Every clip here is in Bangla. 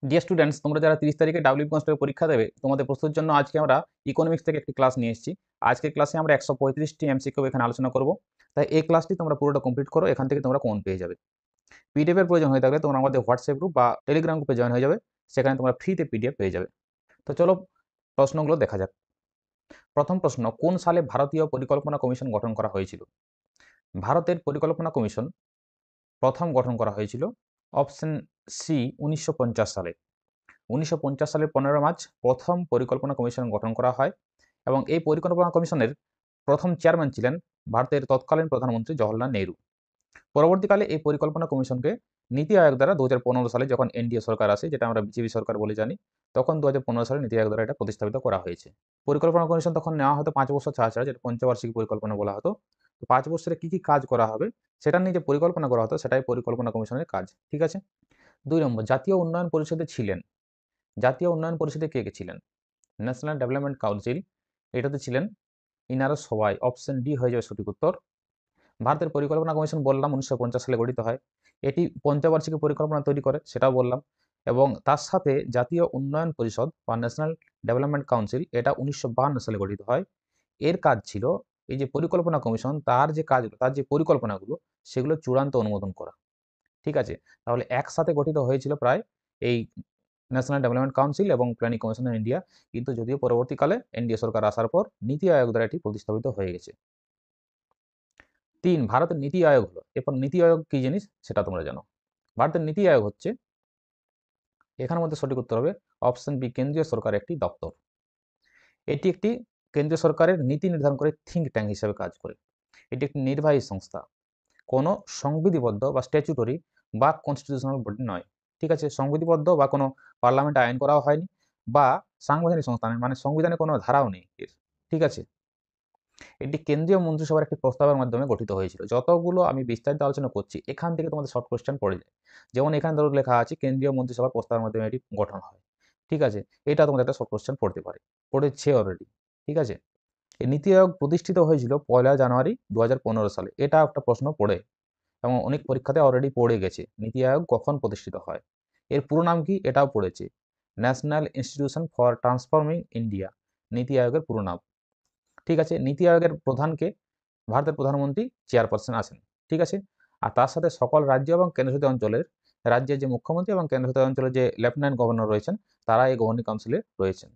ডিয়ার স্টুডেন্টস, তোমরা যারা 30 তারিখে ডাব্লিউ কনস্টেবল পরীক্ষা দেবে, তোমাদের প্রস্তুতির জন্য আজকে আমরা ইকোনমিক্স থেকে একটি ক্লাস নিয়ে এসেছি। আজকের ক্লাসে আমরা 135টি এমসিকিউ এখানে আলোচনা করব। তাই এই ক্লাসটি তোমরা পুরোটা কমপ্লিট করো, এখান থেকে তোমরা কমন পেয়ে যাবে। পিডিএফ এর প্রয়োজন হয়ে থাকলে তোমরা আমাদের হোয়াটসঅ্যাপ গ্রুপ বা টেলিগ্রাম গ্রুপে জয়েন হয়ে যাবে, সেখানে তোমরা ফ্রিতে পিডিএফ পেয়ে যাবে। তো চলো প্রশ্নগুলো দেখা যাক। প্রথম প্রশ্ন, কোন সালে ভারতীয় পরিকল্পনা কমিশন গঠন করা হয়েছিল? ভারতের পরিকল্পনা কমিশন প্রথম গঠন করা হয়েছিল অপশন সি 1950 সালে। 1950 সালের 15 মার্চ প্রথম পরিকল্পনা কমিশন গঠন করা হয় এবং এই পরিকল্পনা কমিশনের প্রথম চেয়ারম্যান ছিলেন ভারতের তৎকালীন প্রধানমন্ত্রী জওহরলাল নেহরু। পরবর্তীকালে এই পরিকল্পনা কমিশনকে নীতি আয়োগ দ্বারা 2015 সালে, যখন এনডিএ সরকার আসে, যেটা আমরা বিজেপি সরকার বলে জানি, তখন 2015 সালে নীতি আয়োগ দ্বারা এটা প্রতিস্থাপিত করা হয়েছে। পরিকল্পনা কমিশন তখন নেওয়া হতো 5 বছর ছাড়া ছাড়া, যেটা পঞ্চবার্ষিকী পরিকল্পনা বলা হতো। তো 5 বছরে কি কি কাজ করা হবে সেটা নিয়ে যে পরিকল্পনা করা হতো, সেটাই পরিকল্পনা কমিশনের কাজ। ঠিক আছে। 2 নম্বর, জাতীয় উন্নয়ন পরিষদে ছিলেন, জাতীয় উন্নয়ন পরিষদে কে কে ছিলেন? ন্যাশনাল ডেভেলপমেন্ট কাউন্সিল, এটাতে ছিলেন ইনারা সবাই। অপশন ডি হয়ে যাবে সঠিক উত্তর। ভারতের পরিকল্পনা কমিশন বললাম 1950 সালে গঠিত হয়। এটি পঞ্চবার্ষিকী পরিকল্পনা তৈরি করে, সেটাও বললাম। এবং তার সাথে জাতীয় উন্নয়ন পরিষদ বা ন্যাশনাল ডেভেলপমেন্ট কাউন্সিল, এটা 1952 সালে গঠিত হয়। এর কাজ ছিল এই যে পরিকল্পনা কমিশন, তার যে কাজগুলো, তার যে পরিকল্পনাগুলো, সেগুলো চূড়ান্ত অনুমোদন করা। ঠিক আছে। তাহলে একসাথে গঠিত হয়েছিল প্রায় এই ন্যাশনাল ডেভেলপমেন্ট কাউন্সিল এবং প্ল্যানিং কমিশন অফ ইন্ডিয়া, কিন্তু যদিও পরবর্তীকালে এনডিএ সরকার আসার পর নীতি আয়োগ দ্বারা এটি প্রতিস্থাপিত হয়ে গেছে। 3, ভারতের নীতি আয়োগ হলো, এরপর নীতি আয়োগ কি জিনিস সেটা তোমরা জানো। ভারতের নীতি আয়োগ হচ্ছে, এখানের মধ্যে সঠিক উত্তর হবে অপশন বি, কেন্দ্রীয় সরকারের একটি দপ্তর। এটি একটি কেন্দ্রীয় সরকারের নীতি নির্ধারণ করে থিঙ্ক ট্যাঙ্ক হিসেবে কাজ করে। এটি একটি নির্বাহী সংস্থা, কোনো সংবিধিবদ্ধ বা স্ট্যাচুটরি বা কনস্টিটিউশনাল বডি নয়। ঠিক আছে। সংবিধিবদ্ধ বা কোনো পার্লামেন্টে আইন করাও হয়নি, বা সাংবিধানিক সংস্থা নয়, মানে সংবিধানে কোনো ধারাও নেই এর। ঠিক আছে। এটি কেন্দ্রীয় মন্ত্রিসভার একটি প্রস্তাবের মাধ্যমে গঠিত হয়েছিল। যতগুলো আমি বিস্তারিত আলোচনা করছি, এখান থেকে তোমাদের শর্ট কোশ্চেন পড়ে যায়। যেমন এখানে ধরো লেখা আছে কেন্দ্রীয় মন্ত্রিসভার প্রস্তাবের মাধ্যমে এটি গঠন হয়। ঠিক আছে। এটা তোমাদের একটা শর্ট কোশ্চেন পড়তে পারে, পড়েছে অলরেডি। ঠিক আছে। এই নীতি আয়োগ প্রতিষ্ঠিত হয়েছিল 1 জানুয়ারি 2015 সালে। এটা একটা প্রশ্ন পড়ে এবং অনেক পরীক্ষাতে অলরেডি পড়ে গেছে, নীতি আয়োগ কখন প্রতিষ্ঠিত হয়। এর পুরো নাম কি এটাও পড়েছে, national institution for transforming India, নীতি আয়োগের পুরো নাম। ঠিক আছে। নীতি আয়োগের প্রধানকে ভারতের প্রধানমন্ত্রী চেয়ারপারসন আছেন। ঠিক আছে। আর তার সাথে সকল রাজ্য এবং কেন্দ্রশাসিত অঞ্চলের রাজ্যের যে মুখ্যমন্ত্রী এবং কেন্দ্রশাসিত অঞ্চলের যে লেফটেন্যান্ট গভর্নর রয়েছেন, তারা এই গভর্নিং কাউন্সিলে রয়েছেন।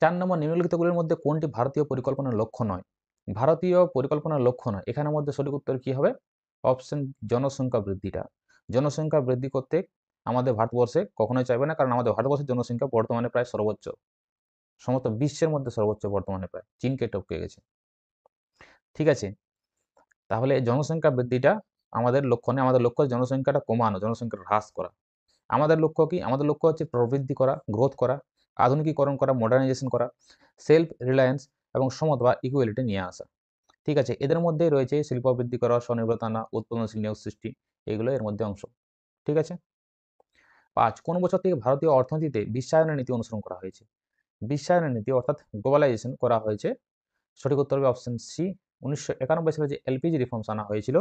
4 নম্বর, নিম্নলিখিতগুলির মধ্যে কোনটি ভারতীয় পরিকল্পনার লক্ষ্য নয়? ভারতীয় পরিকল্পনার লক্ষ্য নয়, এখানের মধ্যে সঠিক উত্তর কি হবে? অপশন জনসংখ্যা বৃদ্ধিটা। জনসংখ্যা বৃদ্ধি করতে আমাদের ভারতবর্ষে কখনোই চাইবে না, কারণ আমাদের ভারতবর্ষের জনসংখ্যা বর্তমানে প্রায় সর্বোচ্চ, সমস্ত বিশ্বের মধ্যে সর্বোচ্চ বর্তমানে, প্রায় চীনকে টপকে গেছে। ঠিক আছে। তাহলে জনসংখ্যা বৃদ্ধিটা আমাদের লক্ষ্য নেই, আমাদের লক্ষ্য জনসংখ্যাটা কমানো, জনসংখ্যা হ্রাস করা। আমাদের লক্ষ্য কি? আমাদের লক্ষ্য হচ্ছে প্রবৃদ্ধি করা, গ্রোথ করা, আধুনিকীকরণ করা, মডার্নাইজেশন করা, সেলফ রিলায়েন্স এবং সমতা বা ইকুয়ালিটি নিয়ে আসা। ঠিক আছে। এদের মধ্যেই রয়েছে শিল্প বৃদ্ধি করা, স্বনির্ভরতা আনা, উৎপাদনশীল নিয়োগ সৃষ্টি, এগুলো এর মধ্যে অংশ। ঠিক আছে। 5, কোন বছর থেকে ভারতীয় অর্থনীতিতে বিশ্বায়নের নীতি অনুসরণ করা হয়েছে? বিশ্বায়নের নীতি অর্থাৎ গ্লোবালাইজেশন করা হয়েছে। সঠিক উত্তর হবে অপশন সি, 1991 সালে যে এলপিজি রিফর্মস আনা হয়েছিল,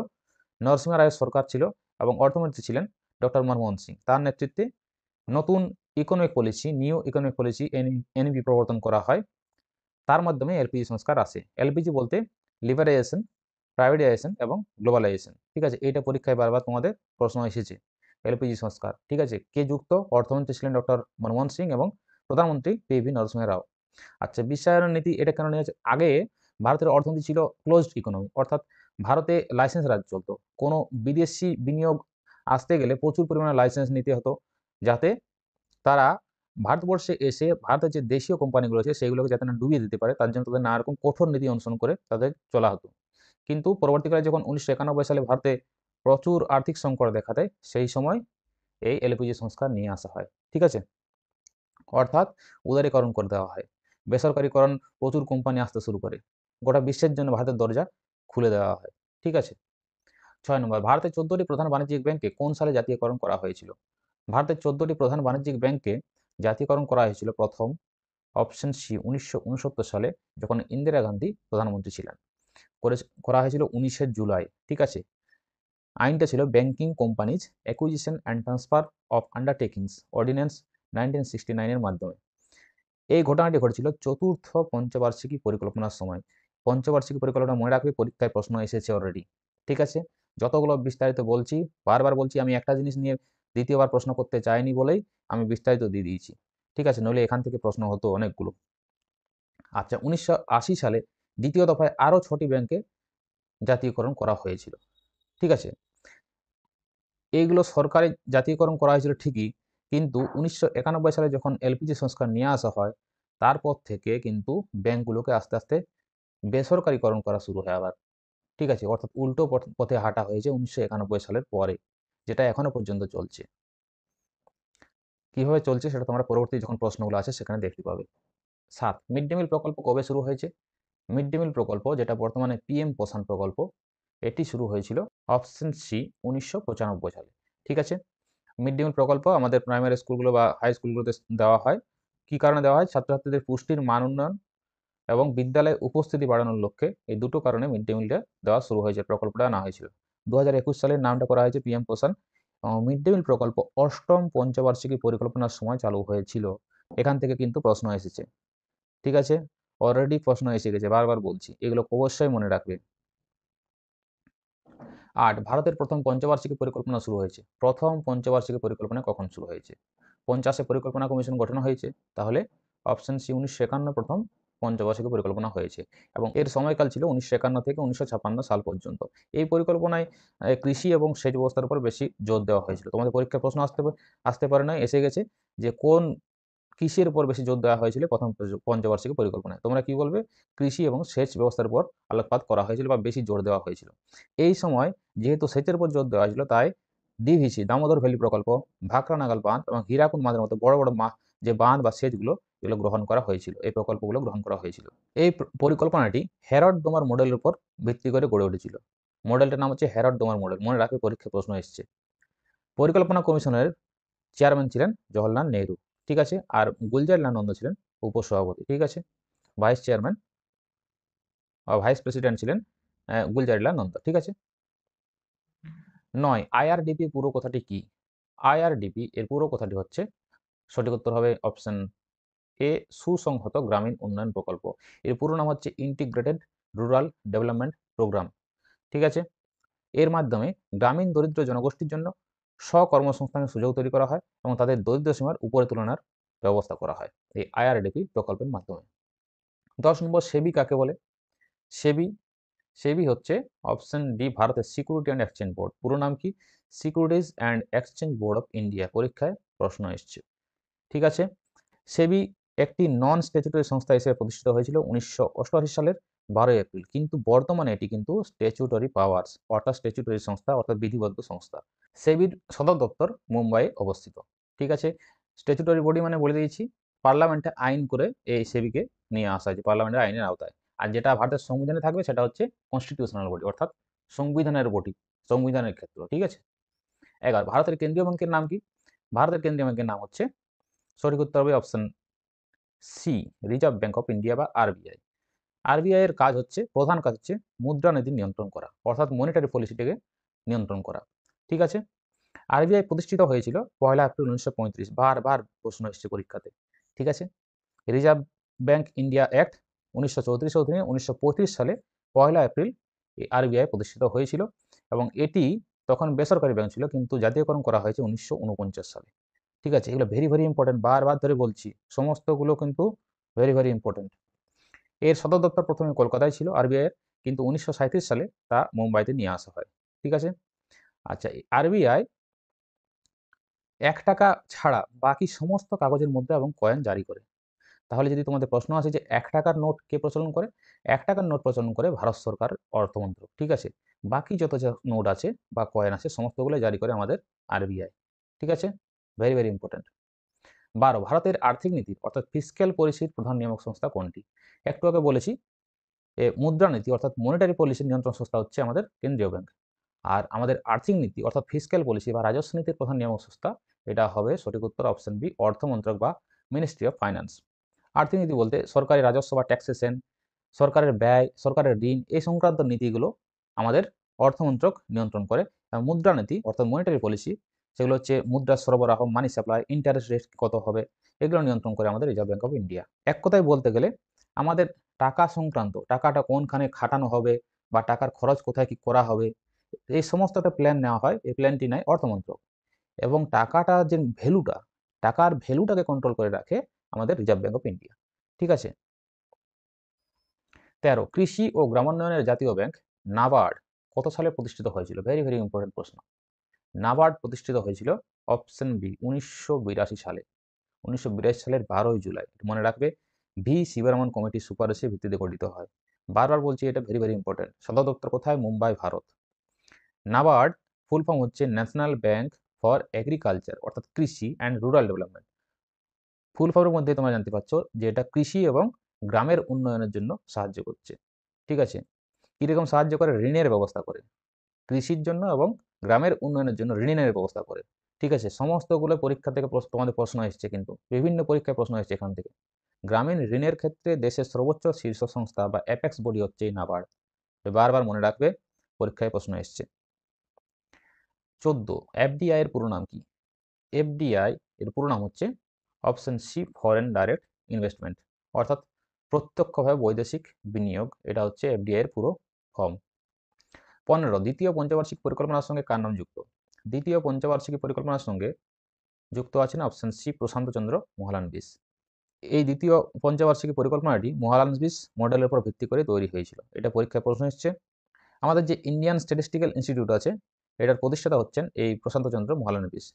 নরসিংহ রায়ের সরকার ছিল এবং অর্থমন্ত্রী ছিলেন ডক্টর মনমোহন সিং, তার নেতৃত্বে নতুন economic policy, new economic policy NEP প্রবর্তন করা হয়। তার মাধ্যমে এলপিজি সংস্কার আসে। এলপিজি বলতে লিবারাইজেশন, প্রাইভেটাইজেশন এবং গ্লোবালাইজেশন। ঠিক আছে। এইটা পরীক্ষায় বারবার তোমাদের প্রশ্ন এসেছে, এলপিজি সংস্কার। ঠিক আছে। কে যুক্ত? অর্থমন্ত্রী ছিলেন ডক্টর মনমোহন সিং এবং প্রধানমন্ত্রী পিভি নরসিংহ রাও। আচ্ছা, বিশ্বায়নের নীতি এটা কেন নিয়েছে? আগে ভারতের অর্থনীতি ছিল ক্লোজড ইকোনমি, অর্থাৎ ভারতে লাইসেন্স রাজ চলতো। কোনো বিদেশি বিনিয়োগ আসতে গেলে প্রচুর পরিমাণে লাইসেন্স নিতে হতো, যাতে তারা ভারতবর্ষে এসে ভারতের যে দেশীয় কোম্পানিগুলো আছে সেগুলোকে যাতে না ডুবিয়ে দিতে পারে, তার জন্য তাদের নানা রকম কঠোর নীতি অনুসরণ করে তাদের চলা হতো। কিন্তু পরবর্তীকালে যখন 1991 সালে ভারতে প্রচুর আর্থিক সংকট দেখা দেয়, সেই সময় এই এলপিজি সংস্কার নিয়ে আসা হয়। ঠিক আছে। অর্থাৎ উদারীকরণ করে দেওয়া হয়, বেসরকারীকরণ, প্রচুর কোম্পানি আসতে শুরু করে, গোটা বিশ্বের জন্য ভারতের দরজা খুলে দেওয়া হয়। ঠিক আছে। 6 নম্বর, ভারতের 14টি প্রধান বাণিজ্যিক ব্যাংকে কোন সালে জাতীয়করণ করা হয়েছিল? ভারতের 14টি প্রধান বাণিজ্যিক ব্যাংকে জাতীয়করণ করা হয়েছিল প্রথম, অপশন সি, 1969 সালে, যখন ইন্দিরা গান্ধী প্রধানমন্ত্রী ছিলেন। করা হয়েছিল 19শে জুলাই। ঠিক আছে। আইনটা ছিল banking companies acquisition and transfer of undertakings ordinance 1969-এর মাধ্যমে। এই ঘটনাটি ঘটেছিল চতুর্থ পঞ্চবার্ষিকী পরিকল্পনার সময়। পঞ্চবার্ষিকী পরিকল্পনা মনে রাখবে, পরীক্ষায় প্রশ্ন এসেছে অলরেডি। ঠিক আছে, যতগুলো বিস্তারিত বলছি, বারবার বলছি, আমি একটা জিনিস নিয়ে দ্বিতীয়বার প্রশ্ন করতে চাইনি বলেই আমি বিস্তারিত দিয়ে দিয়েছি। ঠিক আছে, নইলে এখান থেকে প্রশ্ন হতো অনেকগুলো। আচ্ছা, 1980 সালে দ্বিতীয় দফায় আরও 6টি ব্যাংকে জাতীয়করণ করা হয়েছিল। ঠিক আছে, এইগুলো সরকারি জাতীয়করণ করা হয়েছিল ঠিকই, কিন্তু 1991 সালে যখন এলপিজি সংস্কার নিয়ে আসা হয়, তারপর থেকে কিন্তু ব্যাংকগুলোকে আস্তে আস্তে বেসরকারিকরণ করা শুরু হয় আবার। ঠিক আছে, অর্থাৎ উল্টো পথে হাঁটা হয়েছে 1991 সালের পরে, যেটা এখনো পর্যন্ত চলছে। কিভাবে চলছে সেটা তোমরা পরবর্তী যখন প্রশ্নগুলো আছে সেখানে দেখতে পাবে। 7, মিড ডে মিল প্রকল্প কবে শুরু হয়েছে? মিড ডে মিল প্রকল্প, যেটা বর্তমানে পিএম পোষণ প্রকল্প, এটি শুরু হয়েছিল অপশন সি 1995 সালে। ঠিক আছে, মিড ডে মিল প্রকল্প আমাদের প্রাইমারি স্কুলগুলো বা হাই স্কুলগুলোতে দেওয়া হয়। কি কারণে দেওয়া হয়? ছাত্রছাত্রীদের পুষ্টির মান উন্নয়ন এবং বিদ্যালয়ে উপস্থিতি বাড়ানোর লক্ষ্যে এই দুটো কারণে মিড ডে মিলটা দেওয়া শুরু হয়েছে, প্রকল্পটা আনা হয়েছিল। 2021 সালের নামটা করা হয়েছে পিএম পোষণ। মিড ডে মিল প্রকল্প অষ্টম পঞ্চবার্ষিকী পরিকল্পনার সময় চালু হয়েছিল। এখান থেকে কিন্তু প্রশ্ন এসেছে। ঠিক আছে, অলরেডি প্রশ্ন এসে গেছে, বারবার বলছি, এগুলো অবশ্যই মনে রাখবে। 8, ভারতের প্রথম পঞ্চবার্ষিকী পরিকল্পনা শুরু হয়েছে। প্রথম পঞ্চবার্ষিকী পরিকল্পনা কখন শুরু হয়েছে? 50-এ পরিকল্পনা কমিশন গঠন হয়েছে, তাহলে অপশন সি 1951 প্রথম পঞ্চবার্ষিকী পরিকল্পনা হয়েছে এবং এর সময়কাল ছিল 1951 থেকে 1956 সাল পর্যন্ত। এই পরিকল্পনায় কৃষি এবং সেচ ব্যবস্থার উপর বেশি জোর দেওয়া হয়েছিল। তোমাদের পরীক্ষায় প্রশ্ন আসতে পারে না, এসে গেছে, যে কোন কৃষির উপর বেশি জোর দেওয়া হয়েছিল প্রথম পঞ্চবার্ষিকী পরিকল্পনায়? তোমরা কি বলবে? কৃষি এবং সেচ ব্যবস্থার উপর আলোকপাত করা হয়েছিল বা বেশি জোর দেওয়া হয়েছিল। এই সময় যেহেতু সেচের উপর জোর দেওয়া হয়েছিল, তাই ডিভিসি দামোদর ভ্যালি প্রকল্প, ভাকরা নাগাল বাঁধ এবং হীরাকুদ বাঁধের মতো বড় বড় যে বাঁধ বা সেচগুলো, এগুলো গ্রহণ করা হয়েছিল, এই প্রকল্পগুলো গ্রহণ করা হয়েছিল। এই পরিকল্পনাটি হ্যারড ডোমার মডেলের উপর ভিত্তি করে গড়ে উঠেছিল। মডেলটার নাম হচ্ছে হ্যারড ডোমার মডেল, মনে রাখবে, পরীক্ষায় প্রশ্ন এসেছে। পরিকল্পনা কমিশনের চেয়ারম্যান ছিলেন জওহরলাল নেহরু। ঠিক আছে, আর গুলজারিলাল নন্দ ছিলেন উপসভাপতি। ঠিক আছে, ভাইস চেয়ারম্যান বা ভাইস প্রেসিডেন্ট ছিলেন গুলজারিলাল নন্দ। ঠিক আছে। 9, আইআরডিপি পুরো কথাটি কি? আইআরডিপি এর পুরো কথাটি হচ্ছে, সঠিক উত্তর হবে অপশন এ, সুসংহত গ্রামীণ উন্নয়ন প্রকল্প। এর পুরো নাম হচ্ছে ইন্টিগ্রেটেড রুরাল ডেভেলপমেন্ট প্রোগ্রাম। ঠিক আছে, এর মাধ্যমে গ্রামীণ দরিদ্র জনগোষ্ঠীর জন্য স্বকর্মসংস্থানের সুযোগ তৈরি করা হয় এবং তাদের দরিদ্র সীমার উপরে তুলনার ব্যবস্থা করা হয় এই আইআরডিপি প্রকল্পের মাধ্যমে। 10 নম্বর, সেবি কাকে বলে? সেবি সেবি হচ্ছে অপশন ডি, ভারতের সিকিউরিটি অ্যান্ড এক্সচেঞ্জ বোর্ড। পুরো নাম কি? Securities and exchange board of India. পরীক্ষায় প্রশ্ন এসছে। ঠিক আছে, সেবি একটি নন স্ট্যাচুটরি সংস্থা হিসেবে প্রতিষ্ঠিত হয়েছিল 1988 সালের 12 এপ্রিল, কিন্তু বর্তমানে এটি কিন্তু স্ট্যাচুটরি পাওয়ার্স, অর্থাৎ স্ট্যাচুটরি সংস্থা, অর্থাৎ বিধিবদ্ধ সংস্থা। সেবির সদর দপ্তর মুম্বাইয়ে অবস্থিত। ঠিক আছে, স্ট্যাচুটরি বডি মানে বলে দিয়েছি, পার্লামেন্টে আইন করে এই সেবিকে নিয়ে আসা হয়েছে পার্লামেন্টের আইনের আওতায়। আর যেটা ভারতের সংবিধানে থাকবে সেটা হচ্ছে কনস্টিটিউশনাল বডি, অর্থাৎ সংবিধানের বডি, সংবিধানের ক্ষেত্র। ঠিক আছে। 11, ভারতের কেন্দ্রীয় ব্যাংকের নাম কি? ভারতের কেন্দ্রীয় ব্যাংকের নাম হচ্ছে, সঠিক উত্তর হবে option C, reserve bank of India বা আরবিআই। আরবিআই এর কাজ হচ্ছে, প্রধান কাজ হচ্ছে মুদ্রানীতি নিয়ন্ত্রণ করা, অর্থাৎ মনিটারি পলিসিটাকে নিয়ন্ত্রণ করা। ঠিক আছে, আরবিআই প্রতিষ্ঠিত হয়েছিল 1 এপ্রিল 1935। বারবার প্রশ্ন এসেছে পরীক্ষাতে। ঠিক আছে, রিজার্ভ ব্যাংক ইন্ডিয়া অ্যাক্ট 1934 অধীনে 1935 সালে 1 এপ্রিল এই আরবিআই প্রতিষ্ঠিত হয়েছিল এবং এটি তখন বেসরকারি ব্যাংক ছিল, কিন্তু জাতীয়করণ করা হয়েছে 1949 সালে। ঠিক আছে, এগুলো ভেরি ভেরি ইম্পর্টেন্ট, বারবার ধরে বলছি, সমস্তগুলো কিন্তু ভেরি ভেরি ইম্পর্টেন্ট। এর সদর দপ্তর প্রথমে কলকাতায় ছিল আরবিআই এর, কিন্তু 1937 সালে তা মুম্বাইতে নিয়ে আসা হয়। ঠিক আছে। আচ্ছা, আরবিআই 1 টাকা ছাড়া বাকি সমস্ত কাগজের মুদ্রা এবং কয়েন জারি করে। তাহলে যদি তোমাদের প্রশ্ন আসে যে 1 টাকার নোট কে প্রচলন করে? 1 টাকার নোট প্রচলন করে ভারত সরকার অর্থমন্ত্রক। ঠিক আছে, বাকি যত যা নোট আছে বা কয়েন আছে সমস্তগুলো জারি করে আমাদের আরবিআই। ঠিক আছে, ভেরি ভেরি ইম্পর্টেন্ট। 12, ভারতের আর্থিক নীতির অর্থাৎ ফিসক্যাল পলিসির প্রধান নিয়ামক সংস্থা কোনটি? একটু আগে বলেছি, মুদ্রানীতি অর্থাৎ মনিটারি পলিসির নিয়ন্ত্রণ সংস্থা হচ্ছে আমাদের কেন্দ্রীয় ব্যাংক। আর আমাদের আর্থিক নীতি অর্থাৎ ফিসক্যাল পলিসি বা রাজস্ব নীতির প্রধান নিয়ামক সংস্থা, এটা হবে সঠিক উত্তর অপশন বি, অর্থ মন্ত্রক বা মিনিস্ট্রি অফ ফাইন্যান্স। আর্থিক নীতি বলতে সরকারি রাজস্ব বা ট্যাক্সেশন, সরকারের ব্যয়, সরকারের ঋণ, এই সংক্রান্ত নীতিগুলো আমাদের অর্থমন্ত্রক নিয়ন্ত্রণ করে মুদ্রানীতি অর্থাৎ মনিটারি পলিসি, সেগুলো হচ্ছে মুদ্রা সরবরাহ, মানি সাপ্লাই, ইন্টারেস্ট রেট কত হবে, এগুলো নিয়ন্ত্রণ করে আমাদের রিজার্ভ ব্যাঙ্ক অফ ইন্ডিয়া। এক কথায় বলতে গেলে আমাদের টাকা সংক্রান্ত, টাকাটা কোনখানে খাটানো হবে বা টাকার খরচ কোথায় কি করা হবে, এই সমস্ত একটা প্ল্যান নেওয়া হয়। এই প্ল্যানটি নেয় অর্থমন্ত্রক, এবং টাকাটা যে ভ্যালুটা, টাকার ভ্যালুটাকে কন্ট্রোল করে রাখে আমাদের রিজার্ভ ব্যাঙ্ক অফ ইন্ডিয়া। ঠিক আছে। 13, কৃষি ও গ্রামোন্নয়নের জাতীয় ব্যাংক নাবার্ড কত সালে প্রতিষ্ঠিত হয়েছিল? ভেরি ভেরি ইম্পর্টেন্ট প্রশ্ন। নাবার্ড প্রতিষ্ঠিত হয়েছিল অপশন বি 1982 সালে। 1982 সালের 12ই জুলাই। মনে রাখবে, ভি শিবরামন কমিটির সুপারিশের ভিত্তিতে গঠিত হয়। বারবার বলছি, এটা ভেরি ভেরি ইম্পর্টেন্ট। সদর দপ্তর কোথায়? মুম্বাই, ভারত। নাবার্ড ফুল ফর্ম হচ্ছে ন্যাশনাল ব্যাংক ফর এগ্রিকালচার, অর্থাৎ কৃষি অ্যান্ড রুরাল ডেভেলপমেন্ট। ফুল ফর্মের মধ্যে তোমরা জানতে পারছো যে এটা কৃষি এবং গ্রামের উন্নয়নের জন্য সাহায্য করছে। ঠিক আছে। কিরকম সাহায্য করে? ঋণের ব্যবস্থা করে কৃষির জন্য এবং গ্রামের উন্নয়নের জন্য ঋণের ব্যবস্থা করে। ঠিক আছে। সমস্তগুলো পরীক্ষা থেকে তোমাদের প্রশ্ন এসছে, কিন্তু বিভিন্ন পরীক্ষায় প্রশ্ন এসছে এখান থেকে। গ্রামীণ ঋণের ক্ষেত্রে দেশের সর্বোচ্চ শীর্ষ সংস্থা বা অ্যাপেক্স বডি হচ্ছে এই নাবার্ড। বারবার মনে রাখবে, পরীক্ষায় প্রশ্ন এসছে। 14, এফডিআই এর পুরো নাম কি? এফডিআই এর পুরো নাম হচ্ছে option C foreign direct investment, অর্থাৎ প্রত্যক্ষভাবে বৈদেশিক বিনিয়োগ। এটা হচ্ছে এফডিআই এর পুরো ফর্ম। 15, দ্বিতীয় পঞ্চবার্ষিক পরিকল্পনার সঙ্গে কার নাম যুক্ত? দ্বিতীয় পঞ্চবার্ষিকী পরিকল্পনার সঙ্গে যুক্ত আছেন অপশন সি প্রশান্ত চন্দ্র মহালানবিশ। এই দ্বিতীয় পঞ্চবার্ষিকী পরিকল্পনাটি মহালানবিশ মডেলের উপর ভিত্তি করে তৈরি হয়েছিল। এটা পরীক্ষায় প্রশ্ন এসছে। আমাদের যে ইন্ডিয়ান স্ট্যাটিস্টিক্যাল ইনস্টিটিউট আছে, এটার প্রতিষ্ঠাতা হচ্ছেন এই প্রশান্ত চন্দ্র মহালানবিশ।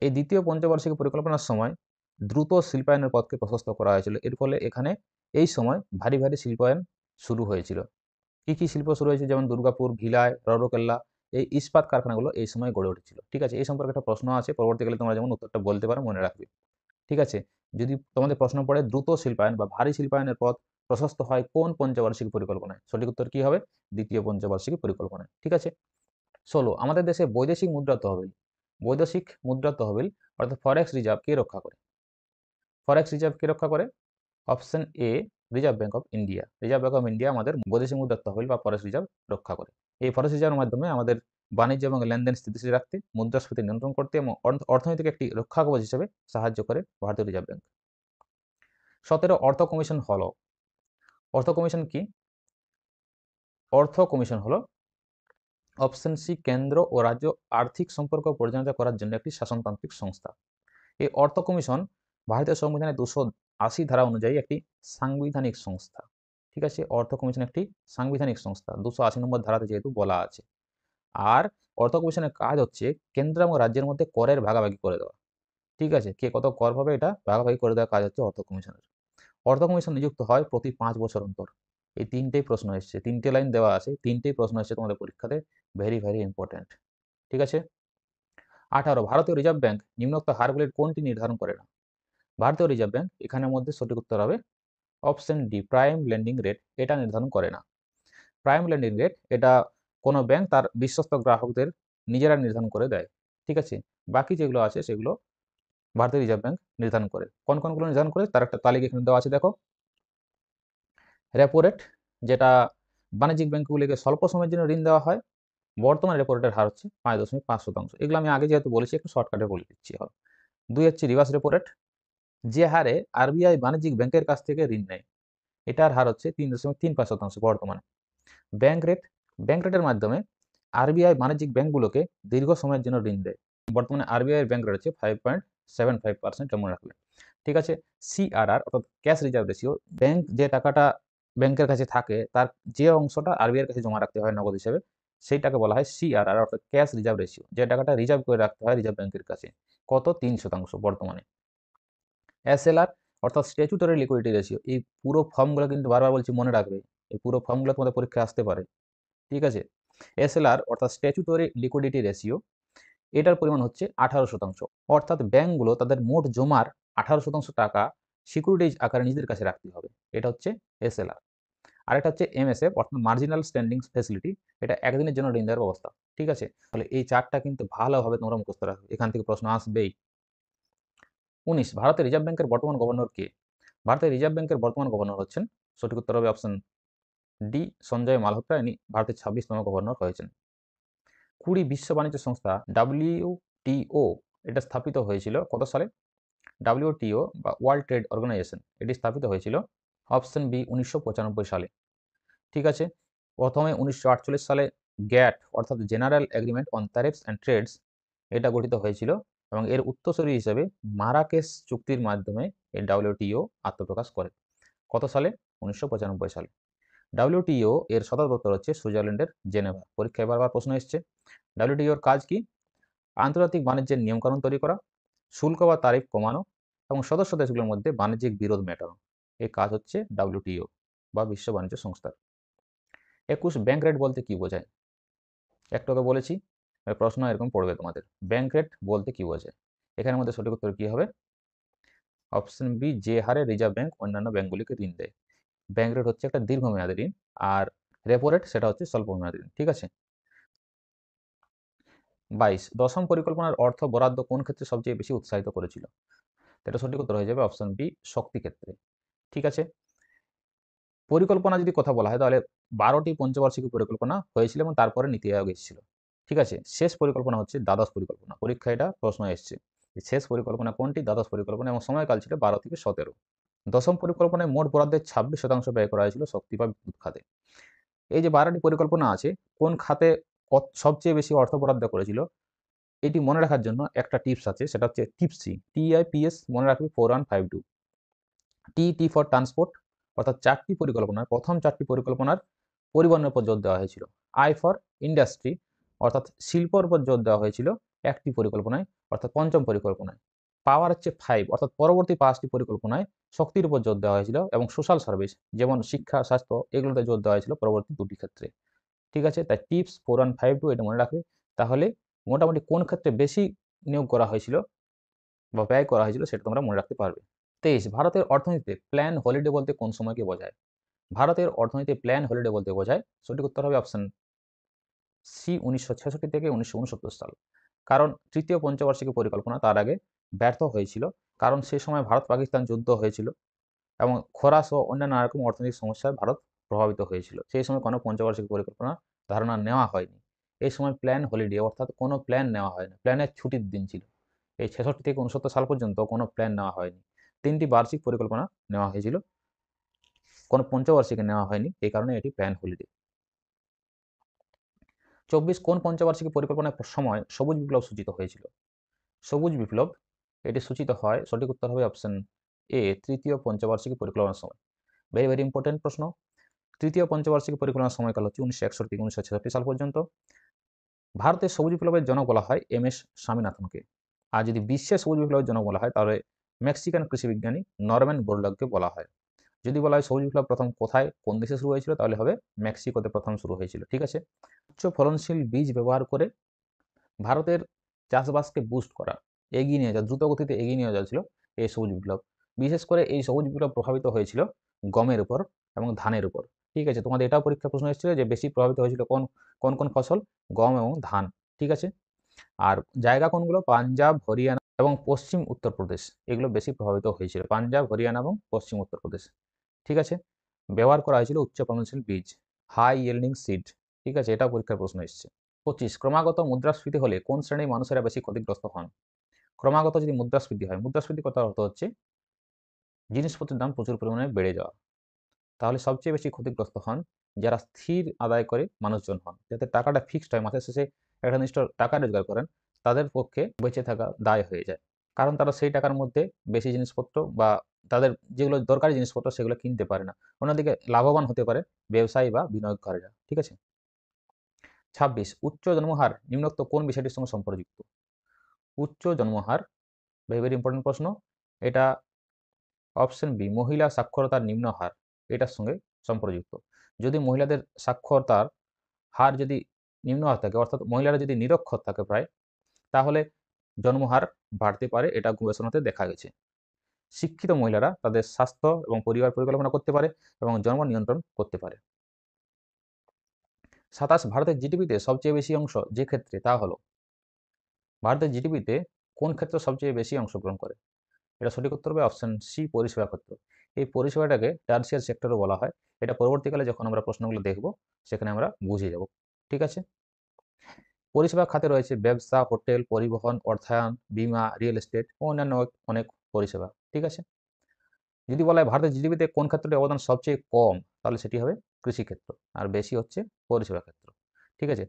এই দ্বিতীয় পঞ্চবার্ষিকী পরিকল্পনার সময় দ্রুত শিল্পায়নের পথকে প্রশস্ত করা হয়েছিল। এর ফলে এখানে এই সময় ভারী ভারী শিল্পায়ন শুরু হয়েছিল। কি কি শিল্প শুরু হয়েছে? যেমন দুর্গাপুর, ভিলাই, রৌরকেল্লা, এই ইস্পাত কারখানাগুলো এই সময় গড়ে উঠেছিল। ঠিক আছে। এই সম্পর্কে একটা প্রশ্ন আছে, পরবর্তীকালে তোমরা যেমন উত্তরটা বলতে পারো, মনে রাখবে। ঠিক আছে। যদি তোমাদের প্রশ্ন পড়ে দ্রুত শিল্পায়ন বা ভারী শিল্পায়নের পথ প্রশস্ত হয় কোন পঞ্চবার্ষিকী পরিকল্পনায়, সঠিক উত্তর কি হবে? দ্বিতীয় পঞ্চবার্ষিকী পরিকল্পনায়। ঠিক আছে। 16, আমাদের দেশে বৈদেশিক মুদ্রা তহবিল, বৈদেশিক মুদ্রা তহবিল অর্থাৎ ফরেক্স রিজার্ভ কে রক্ষা করে? ফরেক্স রিজার্ভ কে রক্ষা করে? Option A reserve bank of India. Reserve bank of India আমাদের বৈদেশিক মুদ্রার তহবিল বা ফরেক্স রিজার্ভ রক্ষা করে। এই ফরেক্স রিজার্ভের মাধ্যমে আমাদের বাণিজ্য এবং লেনদেন স্থিতিশীল রাখতে, মুদ্রাস্ফীতি নিয়ন্ত্রণ করতে এবং অর্থনৈতিক একটি রক্ষা কবচ হিসেবে সাহায্য করে ভারতীয় রিজার্ভ ব্যাঙ্ক। 17, অর্থ কমিশন হলো। অর্থ কমিশন কি? অর্থ কমিশন হলো অপশন সি কেন্দ্র ও রাজ্য আর্থিক সম্পর্ক পরিচালনা করার জন্য একটি শাসনতান্ত্রিক সংস্থা। এই অর্থ কমিশন ভারতীয় সংবিধানের 280 ধারা অনুযায়ী একটি সাংবিধানিক সংস্থা। ঠিক আছে। অর্থ কমিশন একটি সাংবিধানিক সংস্থা, 280 নম্বর ধারাতে যেহেতু বলা আছে। আর অর্থ কমিশনের কাজ হচ্ছে কেন্দ্র এবং রাজ্যের মধ্যে করের ভাগাভাগি করে দেওয়া। ঠিক আছে। কে কত কর পাবে, এটা ভাগাভাগি করে দেওয়ার কাজ হচ্ছে অর্থ কমিশনের। অর্থ কমিশন নিযুক্ত হয় প্রতি 5 বছর অন্তর। এই তিনটেই প্রশ্ন এসছে, 3টে লাইন দেওয়া আছে, 3টেই প্রশ্ন এসছে তোমাদের পরীক্ষাতে। Very very important. ঠিক আছে। 18, ভারতীয় রিজার্ভ ব্যাঙ্ক নিম্নোক্ত হারগুলির কোনটি নির্ধারণ করে না? ভারতীয় রিজার্ভ ব্যাঙ্ক এখানের মধ্যে সঠিক উত্তর হবে option D prime lending rate. এটা নির্ধারণ করে না। প্রাইম লেন্ডিং রেট এটা কোনো ব্যাংক তার বিশ্বস্ত গ্রাহকদের নিজেরা নির্ধারণ করে দেয়। ঠিক আছে। বাকি যেগুলো আছে সেগুলো ভারতীয় রিজার্ভ ব্যাঙ্ক নির্ধারণ করে। কোন কোনগুলো নির্ধারণ করে তার একটা তালিকা এখানে দেওয়া আছে, দেখো। রেপো রেট, যেটা বাণিজ্যিক ব্যাংকগুলিকে স্বল্প সময়ের জন্য ঋণ দেওয়া হয়। বর্তমান রেপো রেটের হার হচ্ছে 5.5%। এগুলো আমি আগে যেহেতু বলেছি, একটু শর্টকাটে বলে দিচ্ছি। 2 হচ্ছে রিভার্স রেপো রেট, যে হারে আরবিআই বাণিজ্যিক ব্যাংকের কাছ থেকে ঋণ নেয়, এটার হার হচ্ছে 3.35% বর্তমানে। ব্যাংক রেট, ব্যাংক রেটের মাধ্যমে আরবিআই বাণিজ্যিক ব্যাংকগুলোকে দীর্ঘ সময়ের জন্য ঋণ দেয়। বর্তমানে আরবিআই এর ব্যাংক রেট হচ্ছে 5.75%, মনে রাখবেন। ঠিক আছে। সিআরআর অর্থাৎ ক্যাশ রিজার্ভ রেশিও, ব্যাংক যে টাকাটা ব্যাংকের কাছে থাকে তার যে অংশটা আরবিআই এর কাছে জমা রাখতে হয় নগদ হিসেবে, সেইটাকে বলা হয় সিআরআর অর্থাৎ ক্যাশ রিজার্ভ রেশিও। যে টাকাটা রিজার্ভ করে রাখতে হয় রিজার্ভ ব্যাংকের কাছে, কত? 3% বর্তমানে। এসএলআর অর্থাৎ স্ট্যাচুটরি লিকুইডিটি রেশিও। এই পুরো ফর্মগুলো কিন্তু বারবার বলছি, মনে রাখবে। এই পুরো ফর্মগুলো তোমাদের পরীক্ষায় আসতে পারে। ঠিক আছে। এসএলআর অর্থাৎ স্ট্যাচুটরি লিকুইডিটি রেশিও, এটার পরিমাণ হচ্ছে 18%। অর্থাৎ ব্যাংকগুলো তাদের মোট জমার 18% টাকা সিকিউরিটিজ আকারে নিজেদের কাছে রাখতে হবে। এটা হচ্ছে এসএলআর। আরেকটা হচ্ছে এমএসএফ অর্থাৎ মার্জিনাল স্ট্যান্ডিং ফ্যাসিলিটি, এটা একদিনের জন্য ঋণ দেওয়ার ব্যবস্থা। ঠিক আছে। তাহলে এই চারটা কিন্তু ভালোভাবে তোমরা মুখস্থ রাখো, এখান থেকে প্রশ্ন আসবেই। 19, ভারতের রিজার্ভ ব্যাংকের বর্তমান গভর্নর কে? ভারতের রিজার্ভ ব্যাংকের বর্তমান গভর্নর হচ্ছেন, সঠিক উত্তর হবে অপশন ডি সঞ্জয় মালহোত্রা। ইনি ভারতের 26তম গভর্নর হয়েছেন। 20 বিশ্ব বাণিজ্য সংস্থা WTO এটা স্থাপিত হয়েছিল কত সালে? WTO বা ওয়ার্ল্ড ট্রেড অর্গানাইজেশন এটি স্থাপিত হয়েছিল অপশন বি 1995 সালে। ঠিক আছে, প্রথমে 1948 সালে গ্যাট অর্থাৎ general agreement on tariffs and trades এটা গঠিত হয়েছিল এবং এর উত্তরসূরি হিসেবে মারাকেশ চুক্তির মাধ্যমে এই WTO আত্মপ্রকাশ করে। কত সালে? 1995 সালে। WTO এর সদর দপ্তর হচ্ছে সুইজারল্যান্ডের জেনেভা। পরীক্ষায় বারবার প্রশ্ন এসছে। WTO এর কাজ কি? আন্তর্জাতিক বাণিজ্যের নিয়মকানুন তৈরি করা, শুল্ক বা তারিফ কমানো এবং সদস্য দেশগুলোর মধ্যে বাণিজ্যিক বিরোধ মেটানো। এই কাজ হচ্ছে WTO বা বিশ্ব বাণিজ্য সংস্থার। 21 ব্যাংক রেট বলতে কি বোঝায়? একটু আগে বলেছি, প্রশ্ন এরকম পড়বে তোমাদের। ব্যাংক রেট বলতে কি বোঝায়? এখানের মধ্যে সঠিক উত্তর কি হবে? অপশন বি, যে হারে রিজার্ভ ব্যাংক অন্যান্য ব্যাংকগুলিকে ঋণ দেয়। ব্যাংক রেট হচ্ছে একটা দীর্ঘমেয়াদী ঋণ, আর রেপো রেট সেটা হচ্ছে স্বল্প মেয়াদী ঋণ। ঠিক আছে। 22 দশম পরিকল্পনার অর্থ বরাদ্দ কোন ক্ষেত্রে সবচেয়ে বেশি উৎসাহিত করেছিল? এটা সঠিক উত্তর হয়ে যাবে অপশন বি, শক্তি ক্ষেত্রে। ঠিক আছে। পরিকল্পনা যদি কথা বলা হয় তাহলে 12টি পঞ্চবার্ষিকী পরিকল্পনা হয়েছিল এবং তারপরে নীতি আয়োগ এসেছিল। ঠিক আছে। শেষ পরিকল্পনা হচ্ছে দ্বাদশ পরিকল্পনা। পরীক্ষায় এটা প্রশ্ন এসছে শেষ পরিকল্পনা কোনটি? দ্বাদশ পরিকল্পনা, এবং সময়কাল ছিল 12 থেকে 17। দশম পরিকল্পনায় মোট বরাদ্দের 26% ব্যয় করা হয়েছিল শক্তি বা বিদ্যুৎ খাতে। এই যে 12টি পরিকল্পনা আছে, কোন খাতে সবচেয়ে বেশি অর্থ বরাদ্দ করেছিল এটি মনে রাখার জন্য একটা টিপস আছে, সেটা হচ্ছে টিপসি, TIPS, মনে রাখবে 4152। টি ফর ট্রান্সপোর্ট, অর্থাৎ 4টি পরিকল্পনার প্রথম 4টি পরিকল্পনার পরিবহনের উপর জোর দেওয়া হয়েছিল। আই ফর ইন্ডাস্ট্রি, অর্থাৎ শিল্পর উপর জোর দেওয়া হয়েছিল একটি পরিকল্পনায়, অর্থাৎ পঞ্চম পরিকল্পনায়। পাওয়ার হচ্ছে 5, অর্থাৎ পরবর্তী 5টি পরিকল্পনায় শক্তির উপর জোর দেওয়া হয়েছিল, এবং সোশ্যাল সার্ভিস যেমন শিক্ষা, স্বাস্থ্য এগুলোতে জোর দেওয়া হয়েছিল পরবর্তী 2টি ক্ষেত্রে। ঠিক আছে, তাই টিপস 4152 এটা মনে রাখবে। তাহলে মোটামুটি কোন ক্ষেত্রে বেশি নিয়োগ করা হয়েছিল বা ব্যয় করা হয়েছিল সেটা তোমরা মনে রাখতে পারবে। 23 ভারতের অর্থনীতিতে প্ল্যান হলিডে বলতে কোন সময়কে বোঝায়? ভারতের অর্থনীতিতে প্ল্যান হলিডে বলতে বোঝায়, সঠিক উত্তর হবে অপশন সি, 1966 থেকে 1969 সাল। কারণ তৃতীয় পঞ্চবার্ষিকী পরিকল্পনা তার আগে ব্যর্থ হয়েছিল, কারণ সে সময় ভারত পাকিস্তান যুদ্ধ হয়েছিল এবং খরা সহ অন্যান্য নানা রকম অর্থনৈতিক সমস্যায় ভারত প্রভাবিত হয়েছিল। সেই সময় কোনো পঞ্চবার্ষিকী পরিকল্পনা ধারণা নেওয়া হয়নি। এই সময় প্ল্যান হলিডে অর্থাৎ কোনো প্ল্যান নেওয়া হয় না, প্ল্যানের ছুটির দিন ছিল। এই 66 থেকে 69 সাল পর্যন্ত কোনো প্ল্যান নেওয়া হয়নি। 3টি বার্ষিক পরিকল্পনা নেওয়া হয়েছিল, কোনো পঞ্চবার্ষিকী নেওয়া হয়নি, এই কারণে এটি প্ল্যান হলিডে। 24 কোন পঞ্চবার্ষিকী পরিকল্পনার সময় সবুজ বিপ্লব সূচিত হয়েছিল? সবুজ বিপ্লব এটি সূচিত হয়, সঠিক উত্তর হবে অপশন এ, তৃতীয় পঞ্চবার্ষিকী পরিকল্পনার সময়। ভেরি ভেরি ইম্পর্টেন্ট প্রশ্ন। তৃতীয় পঞ্চবার্ষিকী পরিকল্পনার সময়কাল হচ্ছে 1961 থেকে 1966 সাল পর্যন্ত। ভারতের সবুজ বিপ্লবের জনক বলা হয় MS স্বামীনাথনকে। আর যদি বিশ্বের সবুজ বিপ্লবের জনক বলা হয় তাহলে মেক্সিকান কৃষি বিজ্ঞানী নরম্যান বোরলাগকে বলা হয়। যদি বলা হয় সবুজ বিপ্লব প্রথম কোথায়, কোন দেশে শুরু হয়েছিল, তাহলে হবে মেক্সিকোতে প্রথম শুরু হয়েছিল। ঠিক আছে। উচ্চ ফলনশীল বীজ ব্যবহার করে ভারতের চাষবাসকে বুস্ট করা, এগিয়ে নিয়ে যাওয়া, দ্রুত গতিতে এগিয়ে নিয়ে যাচ্ছিল এই সবুজ বিপ্লব। বিশেষ করে এই সবুজ বিপ্লব প্রভাবিত হয়েছিল গমের উপর এবং ধানের উপর। ঠিক আছে, তোমাদের এটাও পরীক্ষা প্রশ্ন এসেছিল যে বেশি প্রভাবিত হয়েছিল কোন কোন কোন ফসল? গম এবং ধান। ঠিক আছে। আর জায়গা কোনগুলো? পাঞ্জাব, হরিয়ানা এবং পশ্চিম উত্তরপ্রদেশ, এগুলো বেশি প্রভাবিত হয়েছিল, পাঞ্জাব, হরিয়ানা এবং পশ্চিম উত্তরপ্রদেশ। ঠিক আছে। ব্যবহার করা হয়েছিল উচ্চ ফলনশীল বীজ, হাই ইয়েল্ডিং সিড। ঠিক আছে, এটাও পরীক্ষার প্রশ্ন এসেছে। 25 ক্রমাগত মুদ্রাস্ফীতি হলে কোন শ্রেণীর মানুষেরা বেশি ক্ষতিগ্রস্ত হন? ক্রমাগত যদি মুদ্রাস্ফীতি হয়, মুদ্রাস্ফীতি কথার অর্থ হচ্ছে জিনিসপত্রের দাম প্রচুর পরিমাণে বেড়ে যাওয়া, তাহলে সবচেয়ে বেশি ক্ষতিগ্রস্ত হন যারা স্থির আদায় করে মানুষজন হন, যাতে টাকাটা ফিক্সড হয়, মাসের শেষে একটা নির্দিষ্ট টাকা রোজগার করেন, তাদের পক্ষে বেঁচে থাকা দায় হয়ে যায়, কারণ তারা সেই টাকার মধ্যে বেশি জিনিসপত্র বা তাদের যেগুলো দরকারি জিনিসপত্র সেগুলো কিনতে পারে না। অন্যদিকে লাভবান হতে পারে ব্যবসায়ী বা বিনিয়োগকারীরা। ঠিক আছে। 26 উচ্চ জন্মহার নিম্নোক্ত কোন বিষয়টির সঙ্গে সম্পর্কযুক্ত? উচ্চ জন্মহার ভেরি ভেরি ইম্পর্টেন্ট প্রশ্ন। এটা অপশন বি, মহিলা সাক্ষরতার নিম্ন হার এটার সঙ্গে সম্পর্কযুক্ত। যদি মহিলাদের সাক্ষরতার হার যদি নিম্ন হার থাকে, অর্থাৎ মহিলারা যদি নিরক্ষর থাকে প্রায়, তাহলে জন্মহার বাড়তে পারে, এটা গবেষণাতে দেখা গেছে। শিক্ষিত মহিলারা তাদের স্বাস্থ্য এবং পরিবার পরিকল্পনা করতে পারে এবং জন্ম নিয়ন্ত্রণ করতে পারে। 27 ভারতের জিডিপিতে সবচেয়ে বেশি অংশ যে ক্ষেত্রে, তা হলো ভারতের জিডিপিতে কোন ক্ষেত্র সবচেয়ে বেশি অংশগ্রহণ করে? এটা সঠিক উত্তর হবে অপশন সি, পরিষেবা ক্ষেত্র। এই পরিষেবাটাকে টার্সিয়ারি সেক্টরও বলা হয়। এটা পরবর্তীকালে যখন আমরা প্রশ্নগুলো দেখব সেখানে আমরা বুঝে যাব। ঠিক আছে। পরিষেবা খাতে রয়েছে ব্যবসা, হোটেল, পরিবহন, অর্থায়ন, বীমা, রিয়েল এস্টেট ও অন্যান্য অনেক পরিষেবা। ঠিক আছে। যদি বলা হয় ভারতের জিডিপিতে কোন ক্ষেত্রটির অবদান সবচেয়ে কম, তাহলে সেটি হবে কৃষিক্ষেত্র, আর বেশি হচ্ছে পরিষেবা ক্ষেত্র। ঠিক আছে।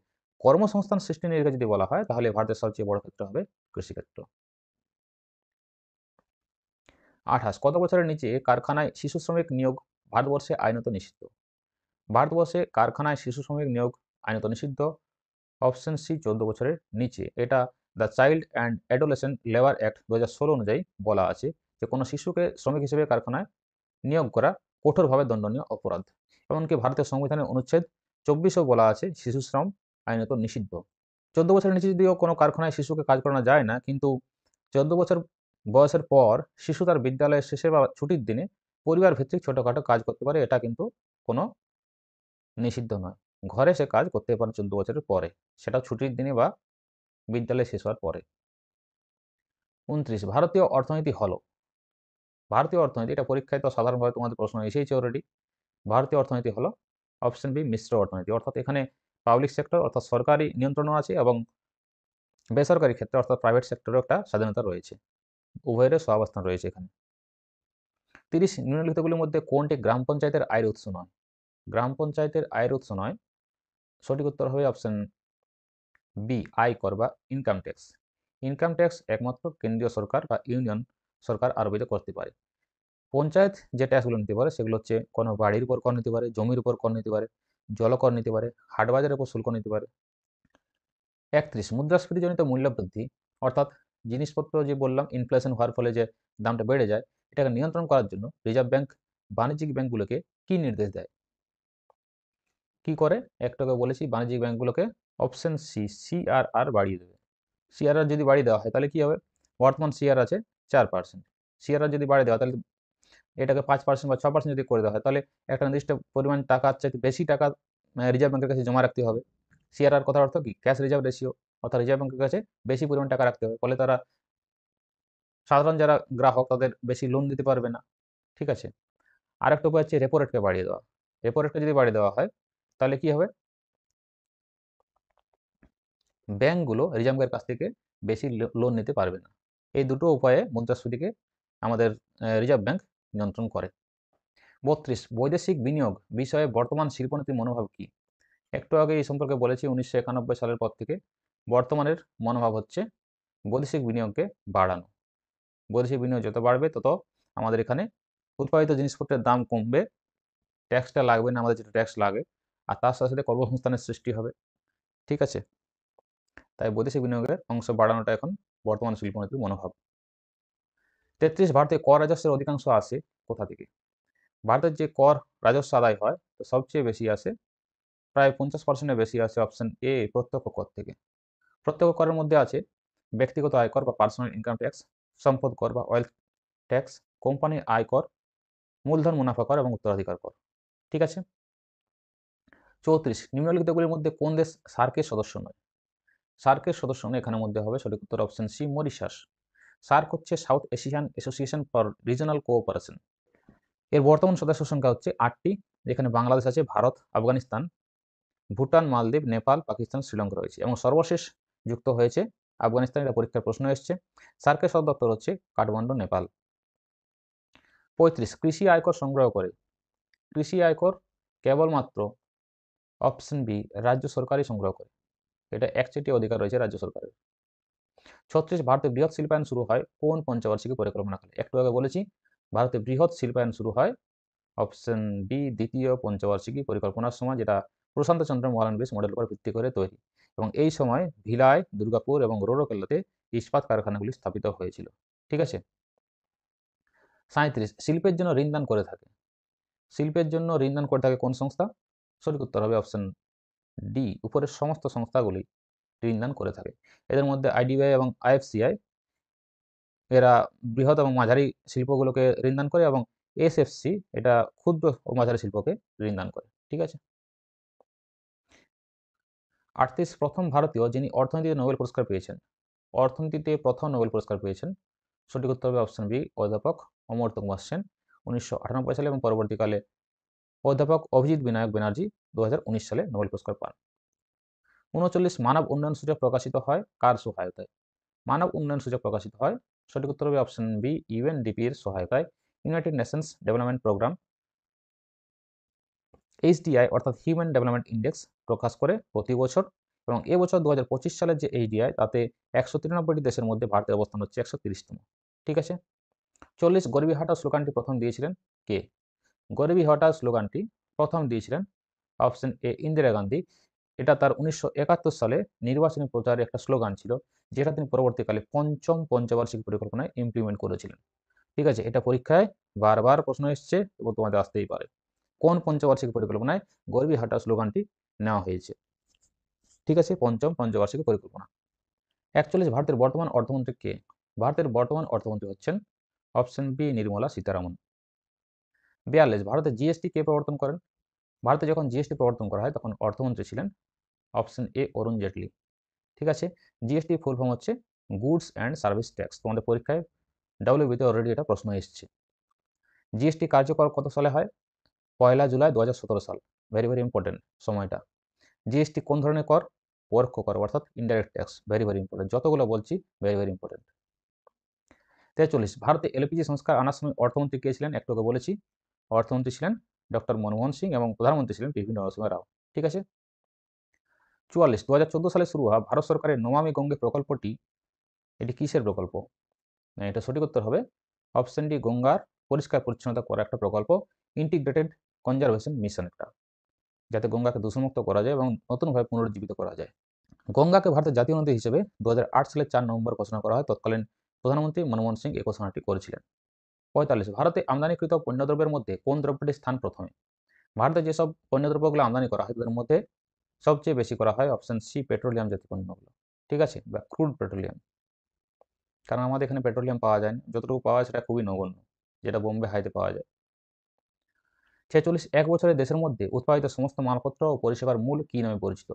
কর্মসংস্থান সৃষ্টি নিয়ে যদি বলা হয় তাহলে ভারতের সবচেয়ে বড় ক্ষেত্র হবে কৃষিক্ষেত্র। 28, কত বছরের নিচে কারখানায় শিশু শ্রমিক নিয়োগ ভারতবর্ষে আইনত নিষিদ্ধ? ভারতবর্ষে কারখানায় শিশু শ্রমিক নিয়োগ আইনত নিষিদ্ধ। অপশন সি 14 বছরের নিচে। এটা the child and adolescent labour act 2016 অনুযায়ী বলা আছে যে কোনো শিশুকে শ্রমিক হিসেবে কারখানায় নিয়োগ করা কঠোরভাবে দণ্ডনীয় অপরাধ। এমনকি ভারতীয় সংবিধানের অনুচ্ছেদ 24-এও বলা আছে শিশু শ্রম আইনত নিষিদ্ধ। 14 বছরের নিচে যদিও কোনো কারখানায় শিশুকে কাজ করানো যায় না, কিন্তু 14 বছর বয়সের পর শিশু তার বিদ্যালয়ের শেষে বা ছুটির দিনে পরিবার ভিত্তিক ছোটখাটো কাজ করতে পারে, এটা কিন্তু কোনো নিষিদ্ধ নয়। ঘরে সে কাজ করতে পারে 14 বছরের পরে, সেটা ছুটির দিনে বা বিদ্যালয় শেষ হওয়ার পরে। 29, ভারতীয় অর্থনীতি হলো। ভারতীয় অর্থনীতি, এটা পরীক্ষায় তো সাধারণভাবে তোমাদের প্রশ্ন এসেইছে অলরেডি। ভারতীয় অর্থনীতি হলো অপশন বি মিশ্র অর্থনীতি, অর্থাৎ এখানে পাবলিক সেক্টর অর্থাৎ সরকারি নিয়ন্ত্রণও আছে এবং বেসরকারি ক্ষেত্রে অর্থাৎ প্রাইভেট সেক্টরেও একটা স্বাধীনতা রয়েছে, উভয়ের সহাবস্থান রয়েছে এখানে। 30, নিম্নলিখিতগুলির মধ্যে কোনটি গ্রাম পঞ্চায়েতের আয়ের উৎস নয়? গ্রাম পঞ্চায়েতের আয়ের উৎস নয়, সঠিক উত্তর হবে অপশন বি আয়কর বা ইনকাম ট্যাক্স। ইনকাম ট্যাক্স একমাত্র কেন্দ্রীয় সরকার বা ইউনিয়ন সরকার আরোপিত করতে পারে। পঞ্চায়েত যে ট্যাক্সগুলো নিতে পারে সেগুলো হচ্ছে কোনো বাড়ির উপর কর নিতে পারে, জমির উপর কর নিতে পারে, জলকর নিতে পারে, হাট বাজারের উপর শুল্ক নিতে পারে। 31, মুদ্রাস্ফীতিজনিত মূল্য বৃদ্ধি অর্থাৎ জিনিসপত্র যে বললাম ইনফ্লেশন হওয়ার ফলে যে দামটা বেড়ে যায়, এটাকে নিয়ন্ত্রণ করার জন্য রিজার্ভ ব্যাংক বাণিজ্যিক ব্যাংকগুলোকে কি নির্দেশ দেয়? কি করে? একটু আগে বলেছি বাণিজ্যিক ব্যাংকগুলোকে অপশন সি সিআরআর বাড়িয়ে দেবে। সিআরআর যদি বাড়িয়ে দেওয়া হয় তাহলে কি হবে? বর্তমান সিআর আছে 4%, সিআরআর যদি বাড়িয়ে দেওয়া তাহলে এটাকে 5% বা 6% যদি করে দেওয়া হয় তাহলে একটা নির্দিষ্ট পরিমাণ টাকার চাইতে বেশি টাকা রিজার্ভ ব্যাংকের কাছে জমা রাখতে হবে। সিআরআর কথার অর্থ কি? ক্যাশ রিজার্ভ রেশিও, অর্থাৎ রিজার্ভ ব্যাংকের কাছে বেশি পরিমাণ টাকা রাখতে হবে, ফলে তারা সাধারণ যারা গ্রাহক তাদের বেশি লোন দিতে পারবে না। ঠিক আছে। আরেকটা উপায় হচ্ছে রেপো রেটকে বাড়িয়ে দেওয়া। রেপো রেটকে যদি বাড়িয়ে দেওয়া হয় তাহলে কি হবে? ব্যাংকগুলো রিজার্ভ ব্যাংকের কাছ থেকে বেশি লোন নিতে পারবে না। এই দুটো উপায়ে মুদ্রাস্ফীতিকে আমাদের রিজার্ভ ব্যাংক নিয়ন্ত্রণ করে। 32, বৈদেশিক বিনিয়োগ বিষয়ে বর্তমান শিল্পনীতির মনোভাব কি? একটু আগে এই সম্পর্কে বলেছি 1991 সালের পর থেকে বর্তমানের মনোভাব হচ্ছে বৈদেশিক বিনিয়োগকে বাড়ানো। বৈদেশিক বিনিয়োগ যত বাড়বে তত আমাদের এখানে উৎপাদিত জিনিসপত্রের দাম কমবে, ট্যাক্সটা লাগবে না আমাদের যেটা ট্যাক্স লাগে, আর তার সাথে সাথে কর্মসংস্থানের সৃষ্টি হবে। ঠিক আছে। তাই বৈদেশিক বিনিয়োগের অংশ বাড়ানোটা এখন বর্তমান শিল্পনীতির মনোভাব। 33, ভারতে কর রাজস্বের অধিকাংশ আসে কোথা থেকে? ভারতের যে কর রাজস্ব আদায় হয় তো সবচেয়ে বেশি আসে, প্রায় 50%-এর বেশি আসে অপশন এ প্রত্যক্ষ কর থেকে। প্রত্যক্ষ করের মধ্যে আছে ব্যক্তিগত আয়কর বা পার্সোনাল ইনকাম ট্যাক্স, সম্পদ কর বা ওয়েলথ ট্যাক্স, কোম্পানির আয়কর, মূলধন মুনাফা কর এবং উত্তরাধিকার কর। ঠিক আছে। 34, নিম্নলিখিতগুলির মধ্যে কোন দেশ সার্কের সদস্য নয়? সার্কের সদস্য নয়, এখানের মধ্যে হবে সঠিক উত্তর অপশন সি মরিশাস। সার্ক হচ্ছে south Asian association for regional cooperation. এর বর্তমান সদস্য সংখ্যা হচ্ছে 8টি, যেখানে বাংলাদেশ আছে, ভারত, আফগানিস্তান, ভুটান, মালদ্বীপ, নেপাল, পাকিস্তান, শ্রীলঙ্কা রয়েছে এবং সর্বশেষ যুক্ত হয়েছে আফগানিস্তান। এটা পরীক্ষার প্রশ্ন এসছে। সার্কের সদর দপ্তর হচ্ছে কাঠমান্ডু, নেপাল। 35, কৃষি আয়কর সংগ্রহ করে। কৃষি আয়কর কেবলমাত্র অপশন বি রাজ্য সরকারই সংগ্রহ করে, এটা একচেটিয়া অধিকার রয়েছে রাজ্য সরকারের। 36, ভারতে বৃহৎ শিল্পায়ন শুরু হয় কোন পঞ্চবার্ষিকী পরিকল্পনাকালে? একটু আগে বলেছি ভারতে বৃহৎ শিল্পায়ন শুরু হয় অপশন বি দ্বিতীয় পঞ্চবার্ষিকী পরিকল্পনার সময়, যেটা প্রশান্ত চন্দ্র মহালানবিশ মডেল উপর ভিত্তি করে তৈরি, এবং এই সময় ভিলাই, দুর্গাপুর এবং রৌরকেল্লাতে ইস্পাত কারখানাগুলি স্থাপিত হয়েছিল। ঠিক আছে। 37, শিল্পের জন্য ঋণদান করে থাকে। শিল্পের জন্য ঋণদান করে থাকে কোন সংস্থা? সঠিক উত্তর হবে অপশন ডি উপরের সমস্ত সংস্থাগুলি ঋণদান করে থাকে। এদের মধ্যে আইডিবিআই এবং আইএফসিআই এরা বৃহৎ এবং মাঝারি শিল্পগুলোকে ঋণদান করে, এবং এসএফসি এটা ক্ষুদ্র ও মাঝারি শিল্পকে ঋণদান করে। ঠিক আছে। 38, প্রথম ভারতীয় যিনি অর্থনীতিতে নোবেল পুরস্কার পেয়েছেন। অর্থনীতিতে প্রথম নোবেল পুরস্কার পেয়েছেন, সঠিক উত্তর হবে অপশন বি অধ্যাপক অমর্ত্য কুমার সেন 1998 সালে, এবং পরবর্তীকালে অধ্যাপক অভিজিৎ বিনায়ক ব্যানার্জি 2019 সালে নোবেল পুরস্কার পান। 39 মানব উন্নয়ন সূচক প্রকাশিত হয় কার সহায়তায়? মানব উন্নয়ন সূচক প্রকাশিত হয়, সঠিক উত্তর হবে অপশন বি, ইউএনডিপি এর সহায়তায়। United Nations development programme HDI অর্থাৎ হিউম্যান ডেভেলপমেন্ট ইন্ডেক্স প্রকাশ করে প্রতি বছর, এবং এবছর 2025 সালের যে এইচডিআই তাতে 193টি দেশের মধ্যে ভারতের অবস্থান হচ্ছে 130তম। ঠিক আছে। 40 গরিবি হটাও স্লোগানটি প্রথম দিয়েছিলেন কে? গরিবি হটাও স্লোগানটি প্রথম দিয়েছিলেন অপশন এ, ইন্দিরা গান্ধী। এটা তার 1971 সালে নির্বাচনী প্রচারে একটা স্লোগান ছিল, যেটা তিনি পরবর্তীকালে পঞ্চম পঞ্চবার্ষিক পরিকল্পনায় ইমপ্লিমেন্ট করেছিলেন। ঠিক আছে, এটা পরীক্ষায় বারবার প্রশ্ন এসছে এবং তোমাদের আসতেই পারে। কোন পঞ্চবার্ষিক পরিকল্পনায় গরিবি হটাও স্লোগানটি নেওয়া হয়েছে? ঠিক আছে, পঞ্চম পঞ্চবার্ষিক পরিকল্পনা। 41 ভারতের বর্তমান অর্থমন্ত্রী কে? ভারতের বর্তমান অর্থমন্ত্রী হচ্ছেন অপশন বি, নির্মলা সীতারামন। 42 ভারতে জিএসটি কে প্রবর্তন করেন? ভারতে যখন জিএসটি প্রবর্তন করা হয় তখন অর্থমন্ত্রী ছিলেন অপশন এ, অরুণ জেটলি। ঠিক আছে, জিএসটি ফুল ফর্ম হচ্ছে গুডস অ্যান্ড সার্ভিস ট্যাক্স। তোমাদের পরীক্ষায় ডাব্লিউবিতে অলরেডি এটা প্রশ্ন এসেছে। জিএসটি কার্যকর কত সালে হয়? 1 জুলাই 2017 সাল। ভেরি ভেরি ইম্পর্টেন্ট সময়টা। জিএসটি কোন ধরনের কর? পরোক্ষ কর অর্থাৎ indirect tax. Very very important, যতগুলো বলছি ভেরি ভেরি ইম্পর্টেন্ট। 43 ভারতে এলপিজি সংস্কার আনার সময় অর্থমন্ত্রী কে ছিলেন? একটু আগে বলেছি, অর্থমন্ত্রী ছিলেন ডক্টর মনমোহন সিং এবং প্রধানমন্ত্রী ছিলেন পিভি নরসিংহ রাও। ঠিক আছে। 44 2014 সালে শুরু হওয়া ভারত সরকারের নমামি গঙ্গে প্রকল্পটি এটি কিসের প্রকল্প? এটা সঠিক উত্তর হবে অপশন ডি, গঙ্গার পরিষ্কার পরিচ্ছন্নতা করা একটা প্রকল্প, ইন্টিগ্রেটেড কনজারভেশন মিশন একটা, যাতে গঙ্গাকে দূষণমুক্ত করা যায় এবং নতুনভাবে পুনরুজ্জীবিত করা যায়। গঙ্গাকে ভারতের জাতীয় নদী হিসেবে 2008 সালের 4 নভেম্বর ঘোষণা করা হয়। তৎকালীন প্রধানমন্ত্রী মনমোহন সিং এই ঘোষণাটি করেছিলেন। 45 ভারতে আমদানিকৃত পণ্যদ্রব্যের মধ্যে কোন দ্রব্যটির স্থান প্রথমে? ভারতে যেসব পণ্যদ্রব্যগুলো আমদানি করা হয় তাদের মধ্যে সবচেয়ে বেশি করা হয় অপশন সি, পেট্রোলিয়াম জাতীয় পণ্যগুলো। ঠিক আছে, বা ক্রুড পেট্রোলিয়াম। কারণ আমাদের এখানে পেট্রোলিয়াম পাওয়া যায় না, যতটুকু পাওয়া যায় সেটা খুবই নগণ্য, যেটা বোম্বে হাইতে পাওয়া যায়। 46 এক বছরে দেশের মধ্যে উৎপাদিত সমস্ত মালপত্র ও পরিষেবার মূল কি নামে পরিচিত?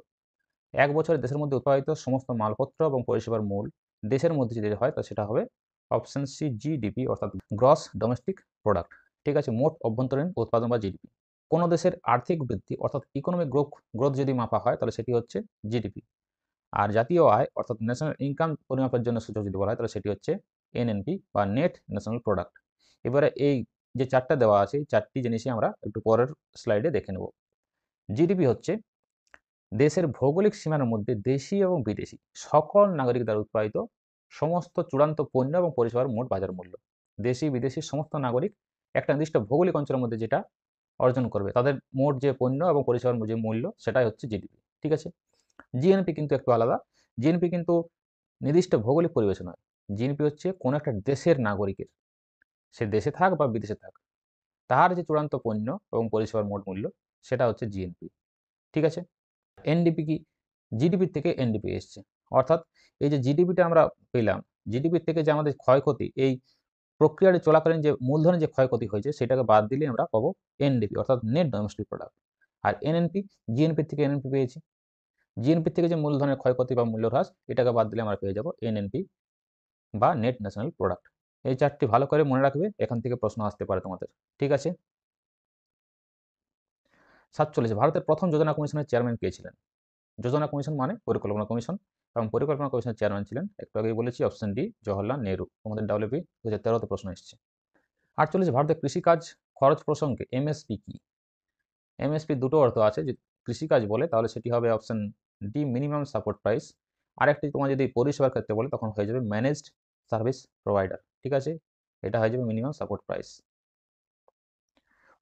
এক বছরে দেশের মধ্যে উৎপাদিত সমস্ত মালপত্র এবং পরিষেবার মূল দেশের মধ্যে যদি হয় তা সেটা হবে অপশন সি, জিডিপি অর্থাৎ গ্রস ডোমেস্টিক প্রোডাক্ট। ঠিক আছে, মোট অভ্যন্তরীণ উৎপাদন বা জিডিপি। কোনো দেশের আর্থিক বৃদ্ধি অর্থাৎ ইকোনমিক গ্রোথ যদি মাপা হয় তাহলে সেটি হচ্ছে জিডিপি। আর জাতীয় আয় অর্থাৎ ন্যাশনাল ইনকাম পরিমাপের জন্য সূচক যদি বলা হয় তাহলে সেটি হচ্ছে এনএনপি বা নেট ন্যাশনাল প্রোডাক্ট। এবারে এই যে চারটা দেওয়া আছে এই চারটি জিনিসই আমরা একটু পরের স্লাইডে দেখে নেব। জিডিপি হচ্ছে দেশের ভৌগোলিক সীমানার মধ্যে দেশি এবং বিদেশি সকল নাগরিক দ্বারা উৎপাদিত সমস্ত চূড়ান্ত পণ্য এবং পরিষেবার মোট বাজার মূল্য। দেশি বিদেশি সমস্ত নাগরিক একটা নির্দিষ্ট ভৌগোলিক অঞ্চলের মধ্যে যেটা অর্জন করবে তাদের মোট যে পণ্য এবং পরিষেবার যে মূল্য সেটাই হচ্ছে জিডিপি। ঠিক আছে। জিএনপি কিন্তু একটু আলাদা। জিএনপি কিন্তু নির্দিষ্ট ভৌগোলিক পরিবেশে নয়। জিএনপি হচ্ছে কোনো একটা দেশের নাগরিকের, সে দেশে থাক বা বিদেশে থাক, তার যে চূড়ান্ত পণ্য এবং পরিষেবার মোট মূল্য সেটা হচ্ছে জিএনপি। ঠিক আছে। এনডিপি কি? জিডিপির থেকে এনডিপি এসছে, অর্থাৎ এই যে জিডিপিটা আমরা পেলাম, জিডিপির থেকে যে আমাদের ক্ষয়ক্ষতি এই প্রক্রিয়াটি চলাকালীন যে মূলধনের যে ক্ষয়ক্ষতি হয়েছে সেটাকে বাদ দিলে আমরা পাবো এনডিপি অর্থাৎ নেট ডোমেস্টিক প্রোডাক্ট। আর এনএনপি, জিএনপি থেকে এনএনপি পেয়েছি, জিএনপি থেকে যে মূলধনের ক্ষয়ক্ষতি বা মূল্য হ্রাস এটাকে বাদ দিলে আমরা পেয়ে যাবো এনএনপি বা নেট ন্যাশনাল প্রোডাক্ট। এই চারটি ভালো করে মনে রাখবে, এখান থেকে প্রশ্ন আসতে পারে তোমাদের। ঠিক আছে। 47 ভারতের প্রথম যোজনা কমিশনের চেয়ারম্যান কে ছিলেন? যোজনা কমিশন মানে পরিকল্পনা কমিশন, এবং পরিকল্পনা কমিশনের চেয়ারম্যান ছিলেন একটু আগেই বলেছি অপশন ডি, জওহরলাল নেহরু। তোমাদের ডাব্লিউপি 2013-তে প্রশ্ন এসেছে। 48 ভারতের কৃষিকাজ খরচ প্রসঙ্গে এমএসপি কি? এমএসপি দুটো অর্থ আছে, যদি কৃষিকাজ বলে তাহলে সেটি হবে option D, minimum support price. আরেকটি তোমার যদি পরিষেবার ক্ষেত্রে বলে তখন হয়ে যাবে ম্যানেজড সার্ভিস প্রোভাইডার। ঠিক আছে, এটা হয়ে যাবে মিনিমাম সাপোর্ট প্রাইস।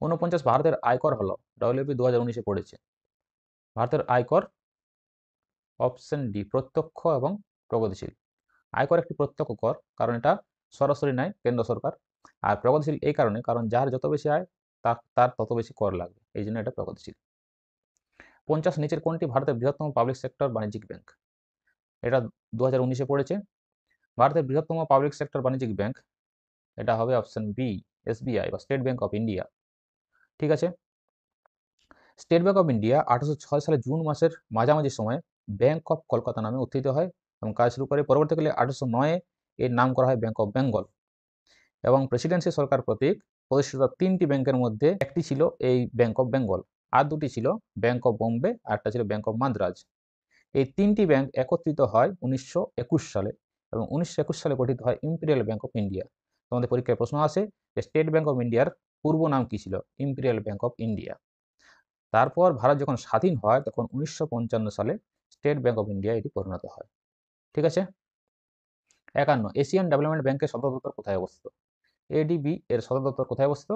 49 ভারতের আয়কর হলো, ডাব্লিউপি 2019-এ পড়েছে। ভারতের আয়কর অপশন ডি, প্রত্যক্ষ এবং প্রগতিশীল। আয়কর একটি প্রত্যক্ষ কর, কারণ এটা সরাসরি নেয় কেন্দ্র সরকার। আর প্রগতিশীল এই কারণে, কারণ যার যত বেশি আয় তার তত বেশি কর লাগবে, এই জন্য এটা প্রগতিশীল। 50 নিচের কোনটি ভারতের বৃহত্তম পাবলিক সেক্টর বাণিজ্যিক ব্যাংক? এটা 2019-এ পড়েছে। ভারতের বৃহত্তম পাবলিক সেক্টর বাণিজ্যিক ব্যাংক এটা হবে অপশন বি, এসবিআই বা স্টেট ব্যাংক অফ ইন্ডিয়া। ঠিক আছে। স্টেট ব্যাংক অফ ইন্ডিয়া 1806 সালে জুন মাসের মাঝামাঝি সময়ে ব্যাংক অফ কলকাতা নামে উত্থিত হয় এবং কাজ শুরু করে। পরবর্তীকালে 1809-এ এর নাম করা হয় ব্যাংক অফ বেঙ্গল, এবং প্রেসিডেন্সি সরকার কর্তৃক প্রতিষ্ঠিত 3টি ব্যাংকের মধ্যে একটি ছিল এই ব্যাংক অফ বেঙ্গল, আর দুটি ছিল ব্যাংক অফ বোম্বে আর একটা ছিল ব্যাংক অফ মাদ্রাজ। এই 3টি ব্যাংক একত্রিত হয় 1921 সালে এবং 1921 সালে গঠিত হয় ইম্পেরিয়াল ব্যাংক অফ ইন্ডিয়া। তোমাদের পরীক্ষায় প্রশ্ন আসে যে স্টেট ব্যাংক অফ ইন্ডিয়ার পূর্ব নাম কি ছিল? Imperial bank of India. তারপর ভারত যখন স্বাধীন হয় তখন 1955 সালে স্টেট ব্যাংক অফ ইন্ডিয়া এটি পরিণত হয়। ঠিক আছে? 51 এশিয়ান ডেভেলপমেন্ট ব্যাংকের সদর দপ্তর কোথায় অবস্থিত? এডিবি এর সদর দপ্তর কোথায় অবস্থিত?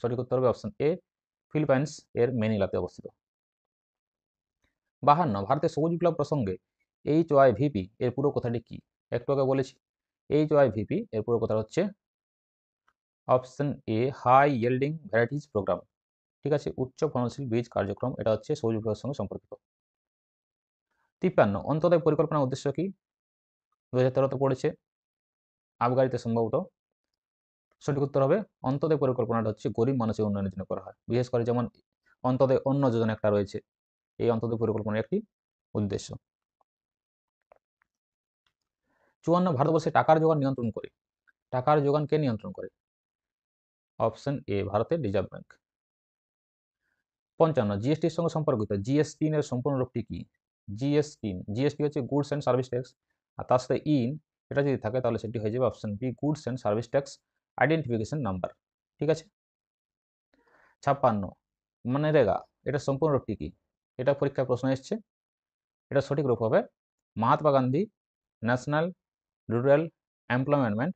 সঠিক উত্তর হবে অপশন এ, ফিলিপাইন্স এর ম্যানিলাতে অবস্থিত। 52 ভারতের সবুজ বিপ্লব প্রসঙ্গে HYVP এর পুরো কথাটি কি? একটু আগে বলেছি HYVP এর পুরো কথা হচ্ছে option A, high yielding varieties programme. ঠিক আছে, উচ্চ ফলনশীল বীজ কার্যক্রম, এটা হচ্ছে সবুজ বিপ্লবের সঙ্গে সম্পর্কিত। 53 অন্তোদয় পরিকল্পনার উদ্দেশ্য কি? 2013 পড়েছে আবগারিতে সম্ভবত। সঠিক উত্তর হবে অন্তোদয় পরিকল্পনাটা হচ্ছে গরিব মানুষের উন্নয়নের জন্য করা হয়, বিশেষ করে যেমন অন্তোদয় অন্ন যোজনা একটা রয়েছে, এই অন্তোদয় পরিকল্পনার একটি উদ্দেশ্য। 54 ভারতবর্ষে টাকার যোগান নিয়ন্ত্রণ করে। টাকার যোগান কে নিয়ন্ত্রণ করে? অপশন এ, ভারতের রিজার্ভ ব্যাংক। 55 জিএসটির সঙ্গে সম্পর্কিত জিএসটি এর সম্পূর্ণ রূপটি কি? জিএসটি হচ্ছে গুডস অ্যান্ড সার্ভিস ট্যাক্স, আর তার সাথে এটা যদি থাকে তাহলে সেটি হয়ে যাবে option B, goods and service tax identification number. ঠিক আছে। 56 মনরেগা, এটা সম্পূর্ণ রূপটি কি? এটা পরীক্ষায় প্রশ্ন এসছে। এটা সঠিক রূপ হবে Mahatma Gandhi national rural employment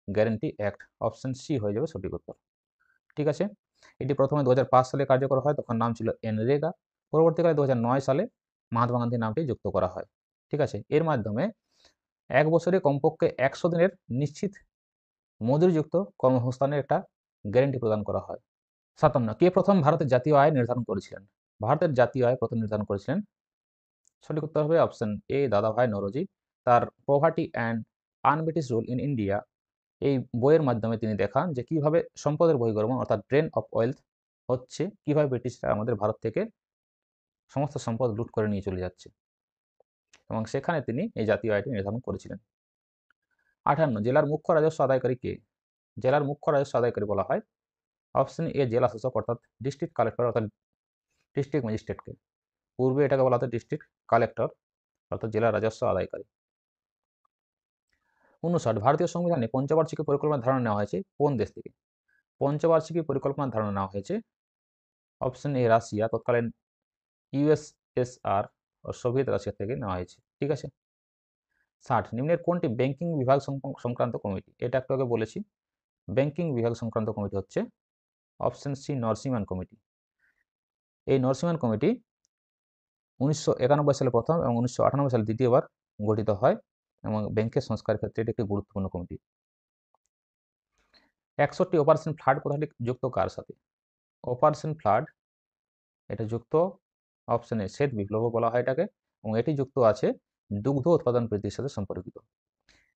guarantee act. Option C হয়ে যাবে সঠিক উত্তর। ঠিক আছে। এটি প্রথমে 2005 সালে কার্যকর হয়, তখন নাম ছিল এনরেগা। পরবর্তীকালে 2009 সালে মহাত্মা গান্ধী নামটি যুক্ত করা হয়। ঠিক আছে। এর মাধ্যমে 1 বছরে কমপক্ষে 100 দিনের নিশ্চিত মজুরিযুক্ত কর্মসংস্থানের একটা গ্যারেন্টি প্রদান করা হয়। 57 কে প্রথম ভারতের জাতীয় আয় নির্ধারণ করেছিলেন? ভারতের জাতীয় আয় প্রথম নির্ধারণ করেছিলেন, সঠিক উত্তর হবে অপশন এ, দাদাভাই নওরোজি। তার poverty and un-British rule in India এই বইয়ের মাধ্যমে তিনি দেখান যে কিভাবে সম্পদের বহির্গমন অর্থাৎ ড্রেন অফ ওয়েলথ হচ্ছে, কিভাবে ব্রিটিশরা আমাদের ভারত থেকে সমস্ত সম্পদ লুট করে নিয়ে চলে যাচ্ছে, এবং সেখানে তিনি এই জাতীয় আয়টি নির্ধারণ করেছিলেন। 58 জেলার মুখ্য রাজস্ব আদায়কারী কে? জেলার মুখ্য রাজস্ব আদায়কারী বলা হয় অপশন এ, জেলা শাসক অর্থাৎ ডিস্ট্রিক্ট কালেক্টর অর্থাৎ ডিস্ট্রিক্ট ম্যাজিস্ট্রেটকে। পূর্বে এটাকে বলা হতো ডিস্ট্রিক্ট কালেক্টর অর্থাৎ জেলা রাজস্ব আদায়কারী। 59 ভারতীয় সংবিধানে পঞ্চবার্ষিকী পরিকল্পনার ধারণা নেওয়া হয়েছে কোন দেশ থেকে? পঞ্চবার্ষিকী পরিকল্পনার ধারণা নেওয়া হয়েছে অপশন এ, রাশিয়া, তৎকালীন ইউএসএসআর ও সোভিয়েত রাশিয়া থেকে নেওয়া হয়েছে। ঠিক আছে। 60 নিম্নের কোনটি ব্যাংকিং বিভাগ সংক্রান্ত কমিটি? এটা একটু আগে বলেছি, ব্যাংকিং বিভাগ সংক্রান্ত কমিটি হচ্ছে অপশন সি, নরসিংহ্যান কমিটি। এই নরসিংহ্যান কমিটি 1991 সালে প্রথম এবং 1998 সালে দ্বিতীয়বার গঠিত হয়, এবং ব্যাংকের সংস্কারের ক্ষেত্রে এটি একটি গুরুত্বপূর্ণ কমিটি। 61 অপারেশন ফ্লাড কথাটি যুক্ত কার সাথে? অপারেশন ফ্লাড এটা যুক্ত অপশন এ, শ্বেত বিপ্লব বলা হয় এটাকে, এবং এটি যুক্ত আছে দুগ্ধ উৎপাদন বৃদ্ধির সাথে সম্পর্কিত।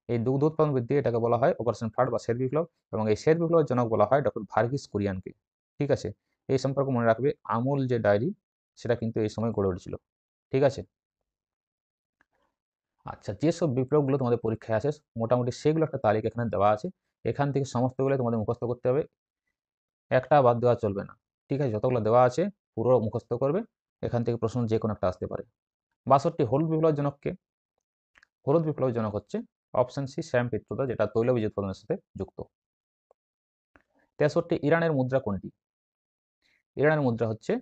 এই দুগ্ধ উৎপাদন বৃদ্ধি এটাকে বলা হয় অপারেশন ফ্লাড বা শ্বেত বিপ্লব, এবং এই শ্বেত বিপ্লবের জনক বলা হয় ডক্টর ভার্গিস কুরিয়ানকে। ঠিক আছে। এই সম্পর্কে মনে রাখবে আমুল যে ডায়েরি সেটা কিন্তু এই সময় গড়ে উঠেছিল। ঠিক আছে। আচ্ছা, যেসব বিপ্লবগুলো তোমাদের পরীক্ষায় আসে মোটামুটি সেগুলো একটা তালিকা এখানে দেওয়া আছে, এখান থেকে সমস্তগুলো তোমাদের মুখস্থ করতে হবে, একটা বাদ দেওয়া চলবে না। ঠিক আছে, যতগুলো দেওয়া আছে পুরো মুখস্থ করবে, এখান থেকে প্রশ্ন যে কোনো একটা আসতে পারে। 62 হলুদ বিপ্লবের জনককে? হলুদ বিপ্লবের জনক হচ্ছে অপশন সি, শ্যাম পিত্রোদা, যেটা তৈলবীজ উৎপাদনের সাথে যুক্ত। 63 ইরানের মুদ্রা কোনটি? ইরানের মুদ্রা হচ্ছে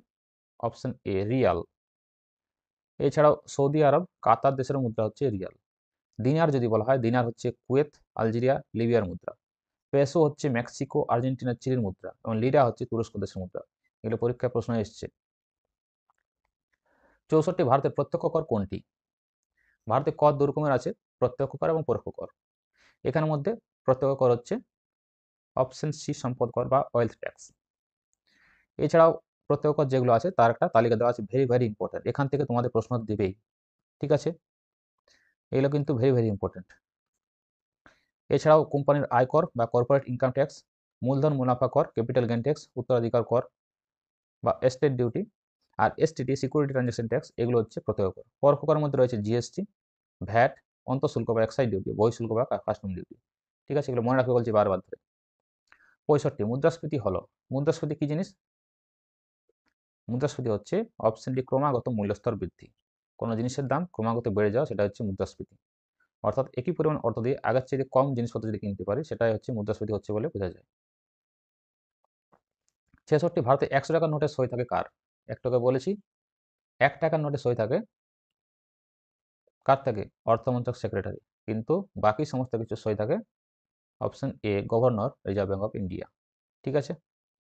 অপশন এ, রিয়াল। এছাড়াও সৌদি আরব, কাতার দেশের মুদ্রা হচ্ছে রিয়াল। দিনার যদি বলা হয়, দিনার হচ্ছে কুয়েত, আলজেরিয়া, লিবিয়ার মুদ্রা। পেসো হচ্ছে মেক্সিকো, আর্জেন্টিনা, চিলির মুদ্রা, এবং লিরা হচ্ছে তুরস্ক দেশের মুদ্রা। এগুলো পরীক্ষায় প্রশ্ন এসছে। 64 ভারতের প্রত্যক্ষ কর কোনটি? ভারতে কর দু রকমের আছে, প্রত্যক্ষ কর এবং পরোক্ষ কর। এখানের মধ্যে প্রত্যক্ষ কর হচ্ছে অপশন সি, সম্পদ কর বা ওয়েলথ ট্যাক্স। এছাড়াও প্রত্যক্ষ কর যেগুলো আছে তার একটা তালিকা দেওয়া আছে, ভেরি ভেরি ইম্পর্টেন্ট, এখান থেকে তোমাদের প্রশ্ন দিবেই। ঠিক আছে, এগুলো কিন্তু ভেরি ভেরি ইম্পর্টেন্ট। এছাড়াও কোম্পানির আয়কর বা কর্পোরেট ইনকাম ট্যাক্স, মূলধন মুনাফা কর, ক্যাপিটাল গেইন ট্যাক্স, উত্তরাধিকার কর বা এস্টেট ডিউটি, আর এসটিটি, সিকিউরিটি ট্রানজাকশন ট্যাক্স, এগুলো হচ্ছে প্রত্যক্ষ কর। পরোক্ষ করের মধ্যে রয়েছে জিএসটি, ভ্যাট, অন্তঃশুল্ক বা এক্সাইজ ডিউটি, বহিঃশুল্ক বা কাস্টম ডিউটি। ঠিক আছে, এগুলো মনে রাখতে বলছি বারবার ধরে। 65 মুদ্রাস্ফীতি হলো, মুদ্রাস্ফীতি কি জিনিস? মুদ্রাস্ফীতি হচ্ছে অপশন ডি, ক্রমাগত মূল্যস্তর বৃদ্ধি। কোনো জিনিসের দাম ক্রমাগত বেড়ে যাওয়া, সেটা হচ্ছে মুদ্রাস্ফীতি। অর্থাৎ একই পরিমাণ অর্থ দিয়ে আগের চেয়ে কম জিনিসপত্র যদি কিনতে পারি, সেটাই হচ্ছে মুদ্রাস্ফীতি হচ্ছে বলে বোঝা যায়। 66 ভারতে 100 টাকার নোটে সই থাকে কার? একটু আগে বলেছি 1 টাকার নোটে সই থাকে কার থাকে? অর্থমন্ত্রক সেক্রেটারি। কিন্তু বাকি সমস্ত কিছু সই থাকে option A governor reserve bank of India. ঠিক আছে,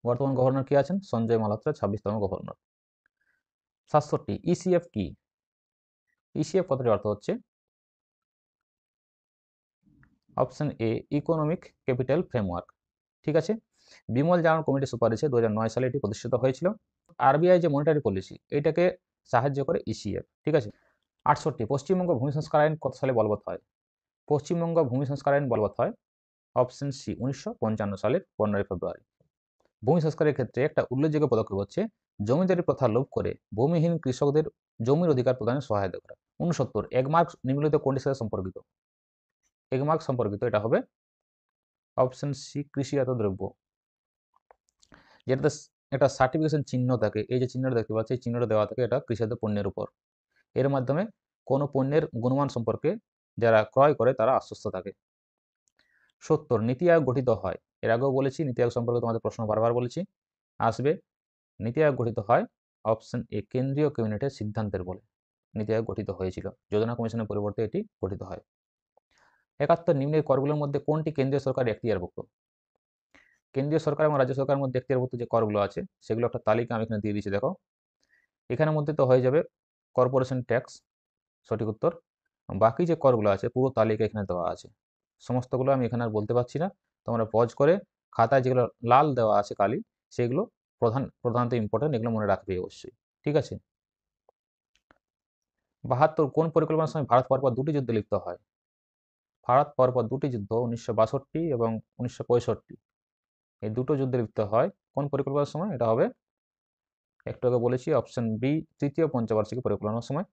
বর্তমান গভর্নর কি আছেন? সঞ্জয় মালহোত্রা, 26তম গভর্নর। 67 ইসিএফ কি? ইসিএফ কথাটির অর্থ হচ্ছে অপশন এ ইকোনমিক ক্যাপিটাল ফ্রেমওয়ার্ক। ঠিক আছে, বিমল জারণ কমিটির সুপারিশে 2009 সালে এটি প্রতিষ্ঠিত হয়েছিল। আরবিআই যে মনিটারি পলিসি এটাকে সাহায্য করে ইসিএফ। ঠিক আছে। 68 পশ্চিমবঙ্গ ভূমি সংস্কার আইন কত সালে বলবৎ হয়? পশ্চিমবঙ্গ ভূমি সংস্কার আইন বলবৎ হয় অপশন সি 1955 সালের 15 ফেব্রুয়ারি। ভূমি সংস্কারের ক্ষেত্রে একটা উল্লেখযোগ্য পদক্ষেপ হচ্ছে জমিদারি প্রথা লোপ করে ভূমিহীন কৃষকদের জমির অধিকার প্রদানে সহায়তা করা। 69 এগমার্ক নিম্নলিখিত কোনটির সাথে সম্পর্কিত? এগমার্ক সম্পর্কিত এটা হবে অপশন সি কৃষিজাত দ্রব্য, যেটাতে একটা সার্টিফিকেশন চিহ্ন থাকে। এই যে চিহ্নটা দেখতে পাচ্ছি, এই চিহ্নটা দেওয়া থাকে এটা কৃষিজাত পণ্যের উপর। এর মাধ্যমে কোনো পণ্যের গুণমান সম্পর্কে যারা ক্রয় করে তারা আশ্বস্ত থাকে। 70 নীতি আয়োগ গঠিত হয়? এর আগেও বলেছি নীতি আয়োগ সম্পর্কে তোমাদের প্রশ্ন বারবার বলেছি, আসবে। নীতি আয়োগ গঠিত হয় অপশন এ কেন্দ্রীয় ক্যাবিনেটের সিদ্ধান্তের বলে নীতি আয়োগ গঠিত হয়েছিল। যোজনা কমিশনের পরিবর্তে এটি গঠিত হয়। 71 নিম্নের করগুলোর মধ্যে কোনটি কেন্দ্রীয় সরকারের এখতিয়ারভুক্ত? কেন্দ্রীয় সরকার এবং রাজ্য সরকারের মধ্যে এখতিয়ারভুক্ত যে করগুলো আছে সেগুলো একটা তালিকা আমি এখানে দিয়ে দিচ্ছি, দেখো। এখানের মধ্যে তো হয়ে যাবে কর্পোরেশন ট্যাক্স, সঠিক উত্তর। বাকি যে করগুলো আছে পুরো তালিকা এখানে দেওয়া আছে, সমস্তগুলো আমি এখানে আর বলতে পারছি না। তোমরা পজ করে খাতায় যেগুলো লাল দেওয়া আছে কালি, সেগুলো প্রধানত ইম্পর্টেন্ট, এগুলো মনে রাখবে অবশ্যই। ঠিক আছে। 72 কোন পরিকল্পনার সময় ভারত পরপর দুটি যুদ্ধে লিপ্ত হয়? ভারত পরপর দুটি যুদ্ধ 1962 এবং 1965, এই দুটো যুদ্ধে লিপ্ত হয় কোন পরিকল্পনার সময়? এটা হবে একটু আগে বলেছি অপশন বি তৃতীয় পঞ্চবার্ষিকী পরিকল্পনার সময়,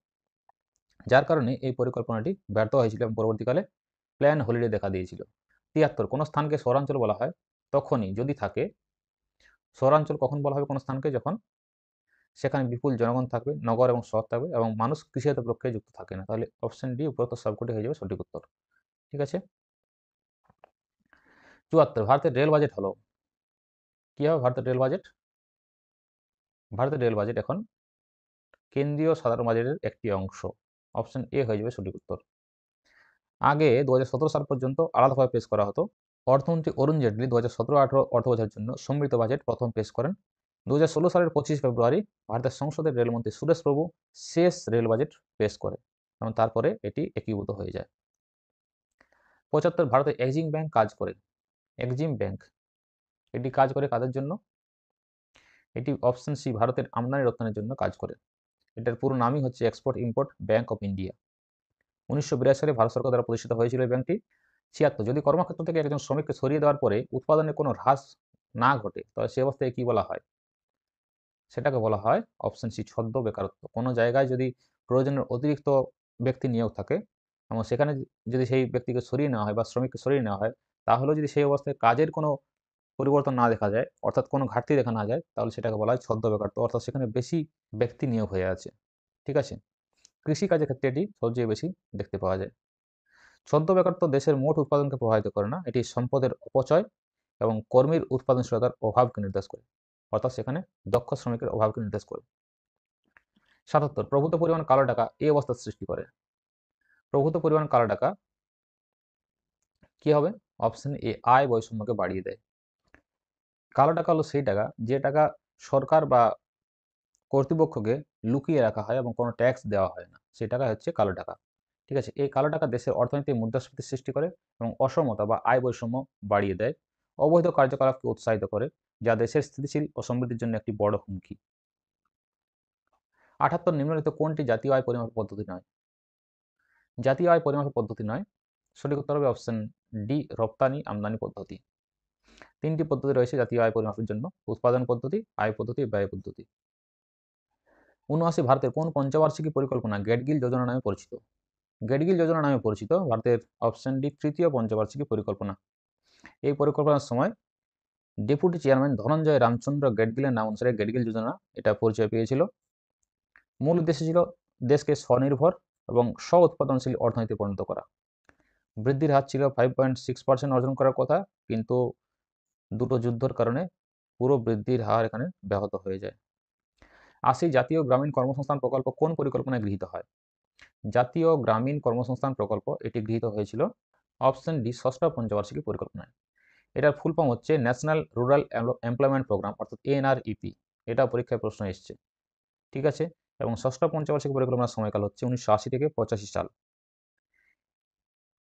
যার কারণে এই পরিকল্পনাটি ব্যর্থ হয়েছিল এবং পরবর্তীকালে প্ল্যান হলিডে দেখা দিয়েছিল। 73 কোন স্থানকে শহরাঞ্চল বলা হয় তখনই যদি থাকে, শহরাঞ্চল কখন বলা হবে কোন স্থানকে? যখন সেখানে বিপুল জনগণ থাকবে, নগর এবং শহর থাকবে এবং মানুষ কৃষিজাত প্রক্রিয়ায় যুক্ত থাকে না। তাহলে অপশন ডি উপরোক্ত সবকটি হয়ে যাবে সঠিক উত্তর। ঠিক আছে। 74 ভারতের রেল বাজেট হলো? কি হবে ভারতের রেল বাজেট? ভারতের রেল বাজেট এখন কেন্দ্রীয় সাধারণ বাজেটের একটি অংশ। অপশন এ হয়ে যাবে সঠিক উত্তর। আগে 2017 সাল পর্যন্ত আলাদাভাবে পেশ করা হতো। অর্থমন্ত্রী অরুণ জেটলি 2017-18 অর্থবছরের জন্য সমৃদ্ধ বাজেট প্রথম পেশ করেন। 2016 সালের 25 ফেব্রুয়ারি ভারতের সংসদের রেলমন্ত্রী সুরেশ প্রভু শেষ রেল বাজেট পেশ করে এবং তারপরে এটি একীভূত হয়ে যায়। 75 ভারতে এক্সিম ব্যাংক কাজ করে? এক্সিম ব্যাংক এটি কাজ করে কাদের জন্য? এটি অপশন সি ভারতের আমদানি রপ্তানির জন্য কাজ করে। এটার পুরো নামই হচ্ছে export import bank of India. 1982 সালে ভারত সরকার দ্বারা প্রতিষ্ঠিত হয়েছিল এই ব্যাংকটি। 76 যদি কর্মক্ষেত্র থেকে একজন শ্রমিককে সরিয়ে দেওয়ার পরে উৎপাদনে কোনো হ্রাস না ঘটে তাহলে সে অবস্থায় কি বলা হয়? সেটাকে বলা হয় অপশন সি ছদ্ম বেকারত্ব। কোনো জায়গায় যদি প্রয়োজনের অতিরিক্ত ব্যক্তি নিয়োগ থাকে এবং সেখানে যদি সেই ব্যক্তিকে সরিয়ে নেওয়া হয় বা শ্রমিককে সরিয়ে নেওয়া হয়, তাহলেও যদি সেই অবস্থায় কাজের কোনো পরিবর্তন না দেখা যায়, অর্থাৎ কোনো ঘাটতি দেখা না যায়, তাহলে সেটাকে বলা হয় ছদ্ম বেকারত্ব, অর্থাৎ সেখানে বেশি ব্যক্তি নিয়োগ হয়ে আছে। ঠিক আছে। কৃষিকাজের ক্ষেত্রে এটি সবচেয়ে বেশি দেখতে পাওয়া যায়। ছদ্ম বেকারত্ব দেশের মোট উৎপাদনকে প্রভাবিত করে না, এটি সম্পদের অপচয় এবং কর্মীর উৎপাদনশীলতার অভাবকে নির্দেশ করে, অর্থাৎ সেখানে দক্ষ শ্রমিকের অভাবকে নির্দেশ করে। 77 প্রভূত পরিমাণ কালো টাকা এই অবস্থার সৃষ্টি করে? প্রভূত পরিমাণ কালো টাকা কি হবে? অপশন এ আয় বৈষম্যকে বাড়িয়ে দেয়। কালো টাকা হলো সেই টাকা যে টাকা সরকার বা কর্তৃপক্ষকে লুকিয়ে রাখা হয় এবং কোনো ট্যাক্স দেওয়া হয় না, সেই টাকা হচ্ছে কালো টাকা। ঠিক আছে। এই কালো টাকা দেশের অর্থনীতি মুদ্রাস্ফীতির সৃষ্টি করে এবং অসমতা বা আয় বৈষম্য বাড়িয়ে দেয়, অবৈধ কার্যকলাপকে উৎসাহিত করে, যা দেশের স্থিতিশীল ও সমৃদ্ধির জন্য একটি বড় হুমকি। 78 নিম্নলিখিত কোনটি জাতীয় আয় পরিমাপ পদ্ধতি নয়? জাতীয় আয় পরিমাপের পদ্ধতি নয়, সঠিক উত্তর হবে অপশন ডি রপ্তানি আমদানি পদ্ধতি। তিনটি পদ্ধতি রয়েছে জাতীয় আয় পরিমাপের জন্য: উৎপাদন পদ্ধতি, আয় পদ্ধতি, ব্যয় পদ্ধতি। 79 ভারতের কোন পঞ্চবার্ষিকী পরিকল্পনা গ্যাডগিল যোজনা নামে পরিচিত? গ্যাডগিল যোজনা নামে পরিচিত ভারতের অপশন ডি তৃতীয় পঞ্চবার্ষিকী পরিকল্পনা। এই পরিকল্পনার সময় ডেপুটি চেয়ারম্যান ধনঞ্জয় রামচন্দ্র গ্যাডগিলের নাম অনুসারে গ্যাডগিল যোজনা এটা পরিচয় পেয়েছিল। মূল উদ্দেশ্য ছিল দেশকে স্বনির্ভর এবং স্ব উৎপাদনশীল অর্থনীতি পরিণত করা। বৃদ্ধির হার ছিল 5.6% অর্জন করার কথা, কিন্তু দুটো যুদ্ধের কারণে পুরো বৃদ্ধির হার এখানে ব্যাহত হয়ে যায়। 80 জাতীয় গ্রামীণ কর্মসংস্থান প্রকল্প কোন পরিকল্পনায় গৃহীত হয়? জাতীয় গ্রামীণ কর্মসংস্থান প্রকল্প এটি গৃহীত হয়েছিল অপশন ডি ষষ্ঠ পঞ্চবার্ষিকী পরিকল্পনায়। এটার ফুল ফর্ম হচ্ছে ন্যাশনাল রুরাল এমপ্লয়মেন্ট প্রোগ্রাম, অর্থাৎ এনআরইপি। এটা পরীক্ষায় প্রশ্ন এসছে, ঠিক আছে। এবং ষষ্ঠ পঞ্চবার্ষিক পরিকল্পনার সময়কাল হচ্ছে 1980 থেকে 85 সাল।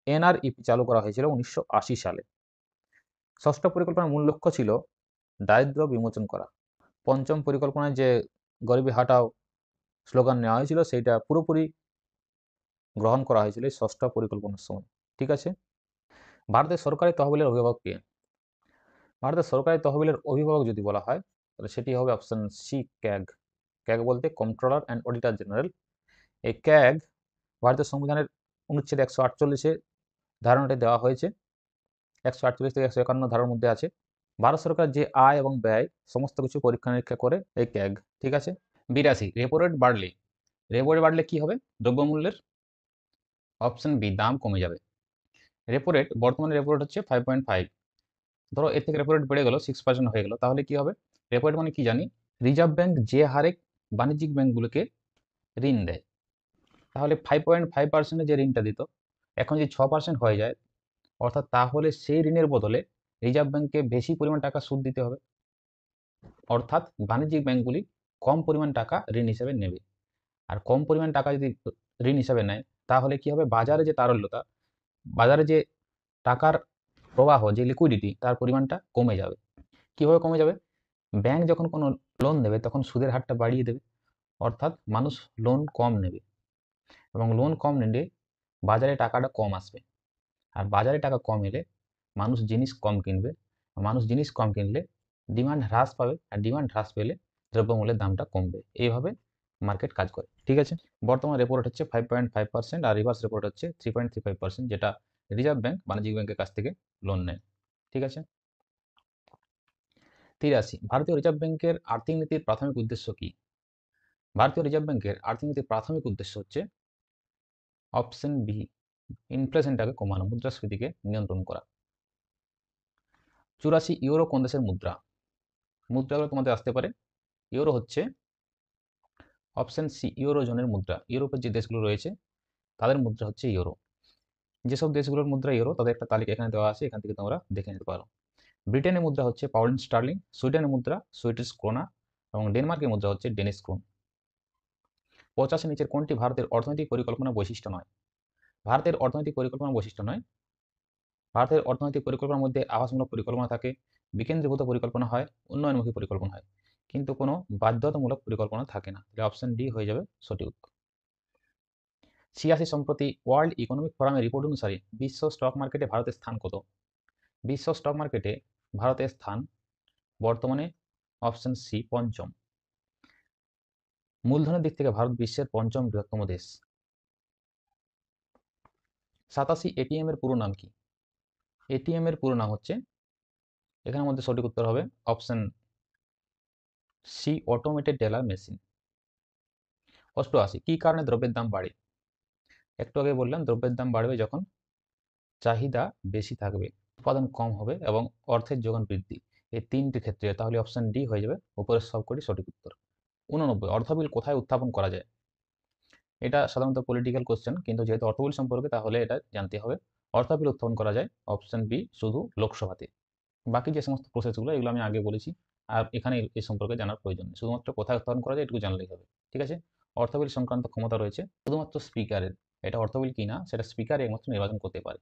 এনআরইপি চালু করা হয়েছিল 1980 সালে। ষষ্ঠ পরিকল্পনার মূল লক্ষ্য ছিল দারিদ্র্য বিমোচন করা। পঞ্চম পরিকল্পনায় যে গরিবি হাটাও স্লোগান নেওয়া হয়েছিল সেইটা পুরোপুরি গ্রহণ করা হয়েছিল এই ষষ্ঠ পরিকল্পনার সময়, ঠিক আছে। ভারতের সরকারি তহবিলের অভিভাবক কে? ভারতের সরকারি তহবিলের অভিভাবক যদি বলা হয় তাহলে সেটি হবে অপশন সি ক্যাগ। ক্যাগ বলতে কন্ট্রোলার অ্যান্ড অডিটর জেনারেল। এই ক্যাগ ভারতের সংবিধানের অনুচ্ছেদ 148-এ ধারণাটি দেওয়া হয়েছে। 148 থেকে 151 ধারার মধ্যে আছে। ভারত সরকার যে আয় এবং ব্যয় সমস্ত কিছু পরীক্ষা নিরীক্ষা করে এই ক্যাগ, ঠিক আছে। 82 রেপো রেট বাড়লে, রেপো রেট বাড়লে কি হবে দ্রব্যমূল্যের? অপশন বি দাম কমে যাবে। রেপো রেট, বর্তমানে রেপো রেট হচ্ছে 5.5। ধরো এর থেকে রেপো রেট বেড়ে গেল 6% হয়ে গেল, তাহলে কি হবে? রেপো রেট মানে কি জানি, রিজার্ভ ব্যাংক যে হারে বাণিজ্যিক ব্যাংকগুলোকে ঋণ দেয়, তাহলে 5.5% যে ঋণটা দিত এখন যদি 6% হয়ে যায়, অর্থাৎ তাহলে সেই ঋণের বদলে রিজার্ভ ব্যাংককে বেশি পরিমাণ টাকা সুদ দিতে হবে। অর্থাৎ বাণিজ্যিক ব্যাংকগুলি কম পরিমাণ টাকা ঋণ হিসেবে নেবে। আর কম পরিমাণ টাকা যদি ঋণ হিসাবে নেয় তাহলে কি হবে, বাজারে যে তারল্যতা, বাজারে যে টাকার প্রবাহ, যে লিকুইডিটি, তার পরিমাণটা কমে যাবে। কিভাবে কমে যাবে? ব্যাংক যখন কোনো লোন দেবে তখন সুদের হারটা বাড়িয়ে দেবে, অর্থাৎ মানুষ লোন কম নেবে, এবং লোন কম নিলে বাজারে টাকাটা কম আসবে। আর বাজারে টাকা কম এলে মানুষ জিনিস কম কিনবে, মানুষ জিনিস কম কিনলে ডিমান্ড হ্রাস পাবে, আর ডিমান্ড হ্রাস পেলে দ্রব্যমূল্যের দামটা কমবে। এইভাবে মার্কেট কাজ করে, ঠিক আছে। বর্তমান রেপো রেট হচ্ছে 5.5%, আর রিভার্স রেপো রেট হচ্ছে 3.35%, যেটা রিজার্ভ ব্যাংক বাণিজ্যিক ব্যাংকের কাছ থেকে লোন নেয়, ঠিক আছে। 83 ভারতীয় রিজার্ভ ব্যাংকের আর্থিক নীতির প্রাথমিক উদ্দেশ্য কি? ভারতীয় রিজার্ভ ব্যাংকের আর্থিক নীতির প্রাথমিক উদ্দেশ্য হচ্ছে অপশন বি ইনফ্লেশনটাকে কমানো, মুদ্রাস্ফীতিকে নিয়ন্ত্রণ করা। 84 ইউরো কোন দেশের মুদ্রা? মুদ্রাগুলো তোমাদের আসতে পারে। ইউরো হচ্ছে অপশন সি ইউরো জোনের মুদ্রা। ইউরোপের যে দেশগুলো রয়েছে তাদের মুদ্রা হচ্ছে ইউরো। যেসব দেশগুলোর মুদ্রা ইউরো তাদের একটা তালিকা এখানে দেওয়া আছে, এখান থেকে তোমরা দেখে নিতে পারো। ব্রিটেনের মুদ্রা হচ্ছে পাউন্ড স্টার্লিং, সুইডেনের মুদ্রা সুইডিশ ক্রোনা, এবং ডেনমার্কের মুদ্রা হচ্ছে ডেনিশ ক্রোন। 85 নিচের কোনটি ভারতের অর্থনৈতিক পরিকল্পনা বৈশিষ্ট্য নয়? ভারতের অর্থনৈতিক পরিকল্পনা বৈশিষ্ট্য নয়। ভারতের অর্থনৈতিক পরিকল্পনার মধ্যে আবাসমূলক পরিকল্পনা থাকে, বিকেন্দ্রীভূত পরিকল্পনা হয়, উন্নয়নমুখী পরিকল্পনা হয়, কিন্তু কোনো বাধ্যতামূলক পরিকল্পনা থাকে না। তাহলে অপশন ডি হয়ে যাবে সঠিক উত্তর। 86 সম্প্রতি ওয়ার্ল্ড ইকোনমিক ফোরামের রিপোর্ট অনুসারে বিশ্ব স্টক মার্কেটে ভারতের স্থান কত? বিশ্ব স্টক মার্কেটে ভারতের স্থান বর্তমানে অপশন সি পঞ্চম। মূলধনের দিক থেকে ভারত বিশ্বের পঞ্চম বৃহত্তম দেশ। 87 এটিএম এর পুরো নাম কি? এটিএম এর পুরো নাম হচ্ছে, এখানের মধ্যে সঠিক উত্তর হবে option C automated teller machine. 88 কি কারণে দ্রব্যের দাম বাড়ে? একটু আগে বললাম দ্রব্যের দাম বাড়বে যখন চাহিদা বেশি থাকবে, উৎপাদন কম হবে এবং অর্থের যোগান বৃদ্ধি, এই তিনটি ক্ষেত্রে। তাহলে অপশন ডি হয়ে যাবে উপরের সবকটি সঠিক উত্তর। 89 অর্থবিল কোথায় উত্থাপন করা যায়? এটা সাধারণত পলিটিক্যাল কোশ্চেন, কিন্তু যেহেতু অর্থবিল সম্পর্কে তাহলে এটা জানতে হবে। অর্থবিল উত্থাপন করা যায় অপশন বি শুধু লোকসভাতে। বাকি যে সমস্ত প্রসেসগুলো এগুলো আমি আগে বলেছি, আর এখানে এই সম্পর্কে জানার প্রয়োজন নেই, শুধুমাত্র কোথায় উত্থাপন করা যায় এটুকু জানলেই হবে, ঠিক আছে। অর্থবিল সংক্রান্ত ক্ষমতা রয়েছে শুধুমাত্র স্পিকারের। এটা অর্থবিল কিনা সেটা স্পিকার একমাত্র নির্বাচন করতে পারে,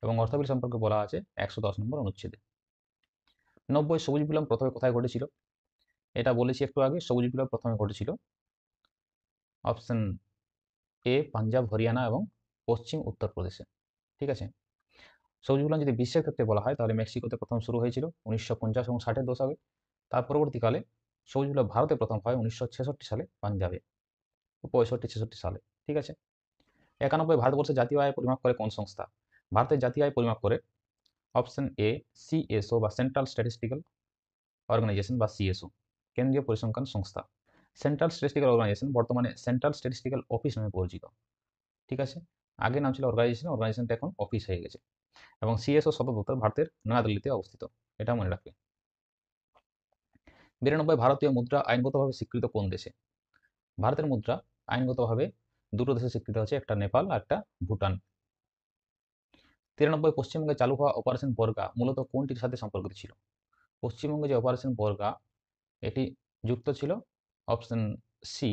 এবং অর্থবিল সম্পর্কে বলা আছে 110 নম্বর অনুচ্ছেদে। 90 সবুজ বিপ্লব প্রথমে কোথায় ঘটেছিল? এটা বলেছি একটু আগে, সবুজ বিপ্লব প্রথমে ঘটেছিল অপশন এ পাঞ্জাব, হরিয়ানা এবং পশ্চিম উত্তরপ্রদেশে, ঠিক আছে। সবুজ বিপ্লব যদি বিশ্বের ক্ষেত্রে বলা হয় তাহলে মেক্সিকোতে প্রথম শুরু হয়েছিল 1950 এবং 60-এর দশকে। তার পরবর্তীকালে সবুজ বিপ্লব ভারতে প্রথম হয় 1966 সালে পাঞ্জাবে, 65-66 সালে, ঠিক আছে। 91 ভারতবর্ষের জাতীয় আয় পরিমাপ করে কোন সংস্থা? ভারতের জাতীয় আয় পরিমাপ করে অপশন এ সিএসও বা সেন্ট্রাল স্ট্যাটিস্টিক্যাল অর্গানাইজেশন বা সিএসও, কেন্দ্রীয় পরিসংখ্যান সংস্থা। সেন্ট্রাল স্ট্যাটিস্টিক্যাল অর্গানাইজেশন বর্তমানে সেন্ট্রাল স্ট্যাটিস্টিক্যাল অফিস নামে পরিচিত। ঠিক আছে, আগে নাম ছিল অর্গানাইজেশনটা এখন অফিস হয়ে গেছে। এবং সিএসও সদর দপ্তর ভারতের নয়াদিল্লিতে অবস্থিত, এটা মনে রাখবে। 92 ভারতীয় মুদ্রা আইনগতভাবে স্বীকৃত কোন দেশে? ভারতের মুদ্রা আইনগতভাবে দুটো দেশে স্বীকৃত আছে, একটা নেপাল আর একটা ভুটান। 93 পশ্চিমবঙ্গে চালু হওয়া অপারেশন বর্গা মূলত কোনটির সাথে সম্পর্কিত ছিল? পশ্চিমবঙ্গে যে অপারেশন বর্গা এটি যুক্ত ছিল অপশন সি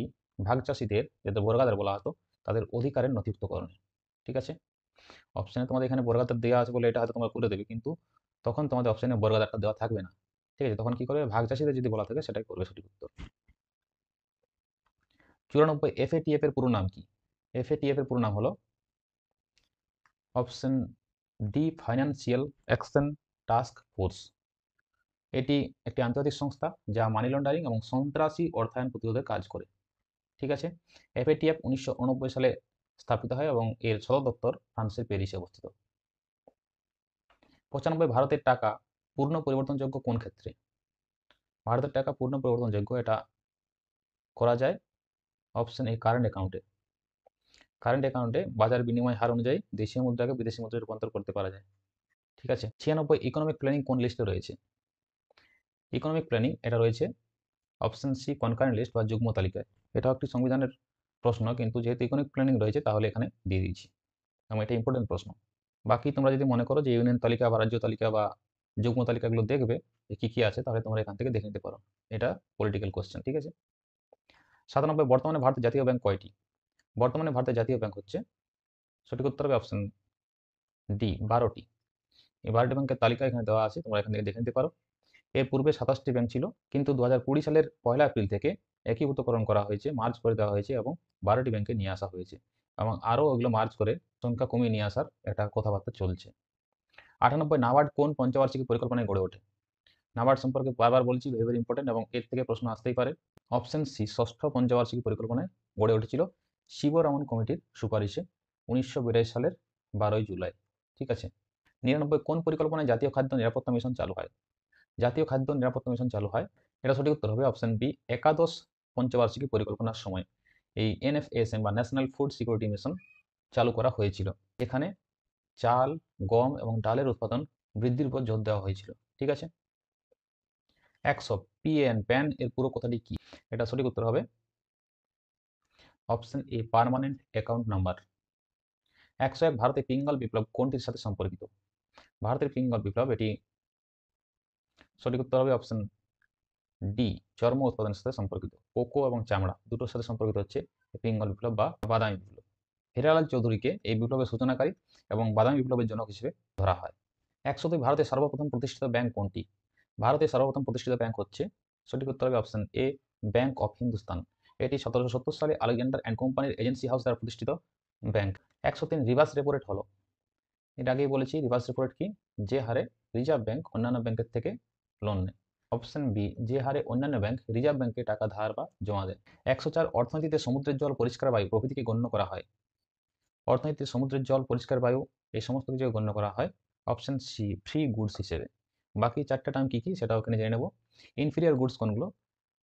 ভাগ চাষীদের, যাদের বর্গাদার বলা হতো, তাদের অধিকারের নথিভুক্তকরণে। ঠিক আছে, অপশনে তোমাদের এখানে বর্গাদার দেওয়া আছে বলে এটা হয়তো তোমরা করে দেবে, কিন্তু তখন তোমাদের অপশনে বর্গাদারটা দেওয়া থাকবে না। ঠিক আছে, তখন কি করবে, ভাগ চাষীদের যদি বলা থাকে সেটাই করবে সঠিক উত্তর। 94 এফএটিএফ এর পুরো নাম কি? এফএটিএফ এর পুরো নাম হলো option D financial action task force. এটি একটি আন্তর্জাতিক সংস্থা যা মানি লন্ডারিং এবং সন্ত্রাসী অর্থায়ন প্রতিরোধে কাজ করে। ঠিক আছে, এফএটিএফ 1989 সালে স্থাপিত হয় এবং এর সদর দপ্তর ফ্রান্সের প্যারিসে অবস্থিত। 95 ভারতের টাকা পূর্ণ পরিবর্তনযোগ্য কোন ক্ষেত্রে? ভারতের টাকা পূর্ণ পরিবর্তনযোগ্য এটা করা যায় অপশন এ কারেন্ট অ্যাকাউন্টে। কারেন্ট অ্যাকাউন্টে বাজার বিনিময় হার অনুযায়ী দেশীয় মুদ্রাকে বিদেশি মুদ্রায় রূপান্তর করতে পারা যায়। ঠিক আছে, 96 ইকোনমিক প্ল্যানিং কোন লিস্টে রয়েছে? ইকোনমিক প্ল্যানিং এটা রয়েছে অপশন সি কনকারেন্ট লিস্ট বা যুগ্ম তালিকায়। এটাও একটি সংবিধানের প্রশ্ন, কিন্তু যেহেতু ইকোনমিক প্ল্যানিং রয়েছে তাহলে এখানে দিয়ে দিয়েছি, এবং এটা ইম্পর্টেন্ট প্রশ্ন। বাকি তোমরা যদি মনে করো যে ইউনিয়ন তালিকা বা রাজ্য তালিকা বা যুগ্ম তালিকাগুলো দেখবে যে কি কি আছে, তাহলে তোমরা এখান থেকে দেখে নিতে পারো। এটা পলিটিক্যাল কোশ্চেন। ঠিক আছে, 97 বর্তমানে ভারতের জাতীয় ব্যাংক কয়টি? বর্তমানে ভারতের জাতীয় ব্যাংক হচ্ছে, সঠিক উত্তর হবে অপশন ডি 12টি। এই 12টি ব্যাংকের তালিকা এখানে দেওয়া আছে, তোমরা এখান থেকে দেখে নিতে পারো। এর পূর্বে 27টি ব্যাংক ছিল, কিন্তু 2020 সালের 1 এপ্রিল থেকে একীভূতকরণ করা হয়েছে, মার্জ করে দেওয়া হয়েছে এবং 12টি ব্যাংকে নিয়ে আসা হয়েছে, এবং আরও ওগুলো মার্জ করে সংখ্যা কমিয়ে নিয়ে আসার একটা কথাবার্তা চলছে। 98 নাবার্ড কোন পঞ্চবার্ষিকী পরিকল্পনায় গড়ে ওঠে? নাবার্ড সম্পর্কে বারবার বলছি, ভেরি ভেরি ইম্পর্টেন্ট, এবং এর থেকে প্রশ্ন আসতেই পারে। অপশন সি ষষ্ঠ পঞ্চবার্ষিকী পরিকল্পনায় গড়ে উঠেছিল শিবরামন কমিটির সুপারিশে 1982 সালের 12 জুলাই। ঠিক আছে, 99 কোন পরিকল্পনায় জাতীয় খাদ্য নিরাপত্তা মিশন চালু হয়? জাতীয় খাদ্য নিরাপত্তা মিশন চালু হয়, এটা সঠিক উত্তর হবে অপশন বি একাদশ পঞ্চবার্ষিকী পরিকল্পনার সময় এই এনএফএসএম বা ন্যাশনাল ফুড সিকিউরিটি মিশন চালু করা হয়েছিল। এখানে চাল, গম এবং ডালের উৎপাদন বৃদ্ধির উপর জোর দেওয়া হয়েছিল। ঠিক আছে, 100 পিএন প্যান এর পুরো কথাটি কি? এটা সঠিক উত্তর হবে option a permanent account number. 101 ভারতে পিঙ্গল বিপ্লব কোনটির সাথে সম্পর্কিত? ভারতের পিঙ্গল বিপ্লব এটি সঠিক উত্তর হবে অপশন ডি চর্ম উৎপাদনের সাথে সম্পর্কিত। কোকো এবং চামড়া দুটোর সাথে সম্পর্কিত হচ্ছে পিঙ্গল বিপ্লব বা বাদামি বিপ্লব। হীরালাল চৌধুরীকে এই বিপ্লবের সূচনাকারী এবং বাদামি বিপ্লবের জনক হিসেবে ধরা হয়। 102 ভারতের সর্বপ্রথম প্রতিষ্ঠিত ব্যাংক কোনটি? ভারতের সর্বপ্রথম প্রতিষ্ঠিত ব্যাংক হচ্ছে, সঠিক উত্তর হবে option A bank of Hindustan. এটি 1770 সালে আলেকজান্ডার অ্যান্ড কোম্পানির এজেন্সি হাউস দ্বারা প্রতিষ্ঠিত ব্যাংক। 103 রিভার্স রেপো রেট হলো, এটা আগেই বলেছি রিভার্স রেপো রেট কি, যে হারে রিজার্ভ ব্যাংক অন্যান্য ব্যাংকের থেকে লোন নেয়। অপশন বি যে হারে অন্যান্য ব্যাংক রিজার্ভ ব্যাংকে টাকা ধার বা জমা দেয়। 104 অর্থনীতিতে সমুদ্রের জল, পরিষ্কার বায়ু প্রভৃতিকে গণ্য করা হয়। অর্থনীতিতে সমুদ্রের জল, পরিষ্কার বায়ু এই সমস্ত কিছুকে গণ্য করা হয় অপশন সি ফ্রি গুডস হিসেবে। বাকি চারটা টার্ম কি কি সেটাও এখানে জেনে নেব। ইনফিরিয়ার গুডস কোনগুলো?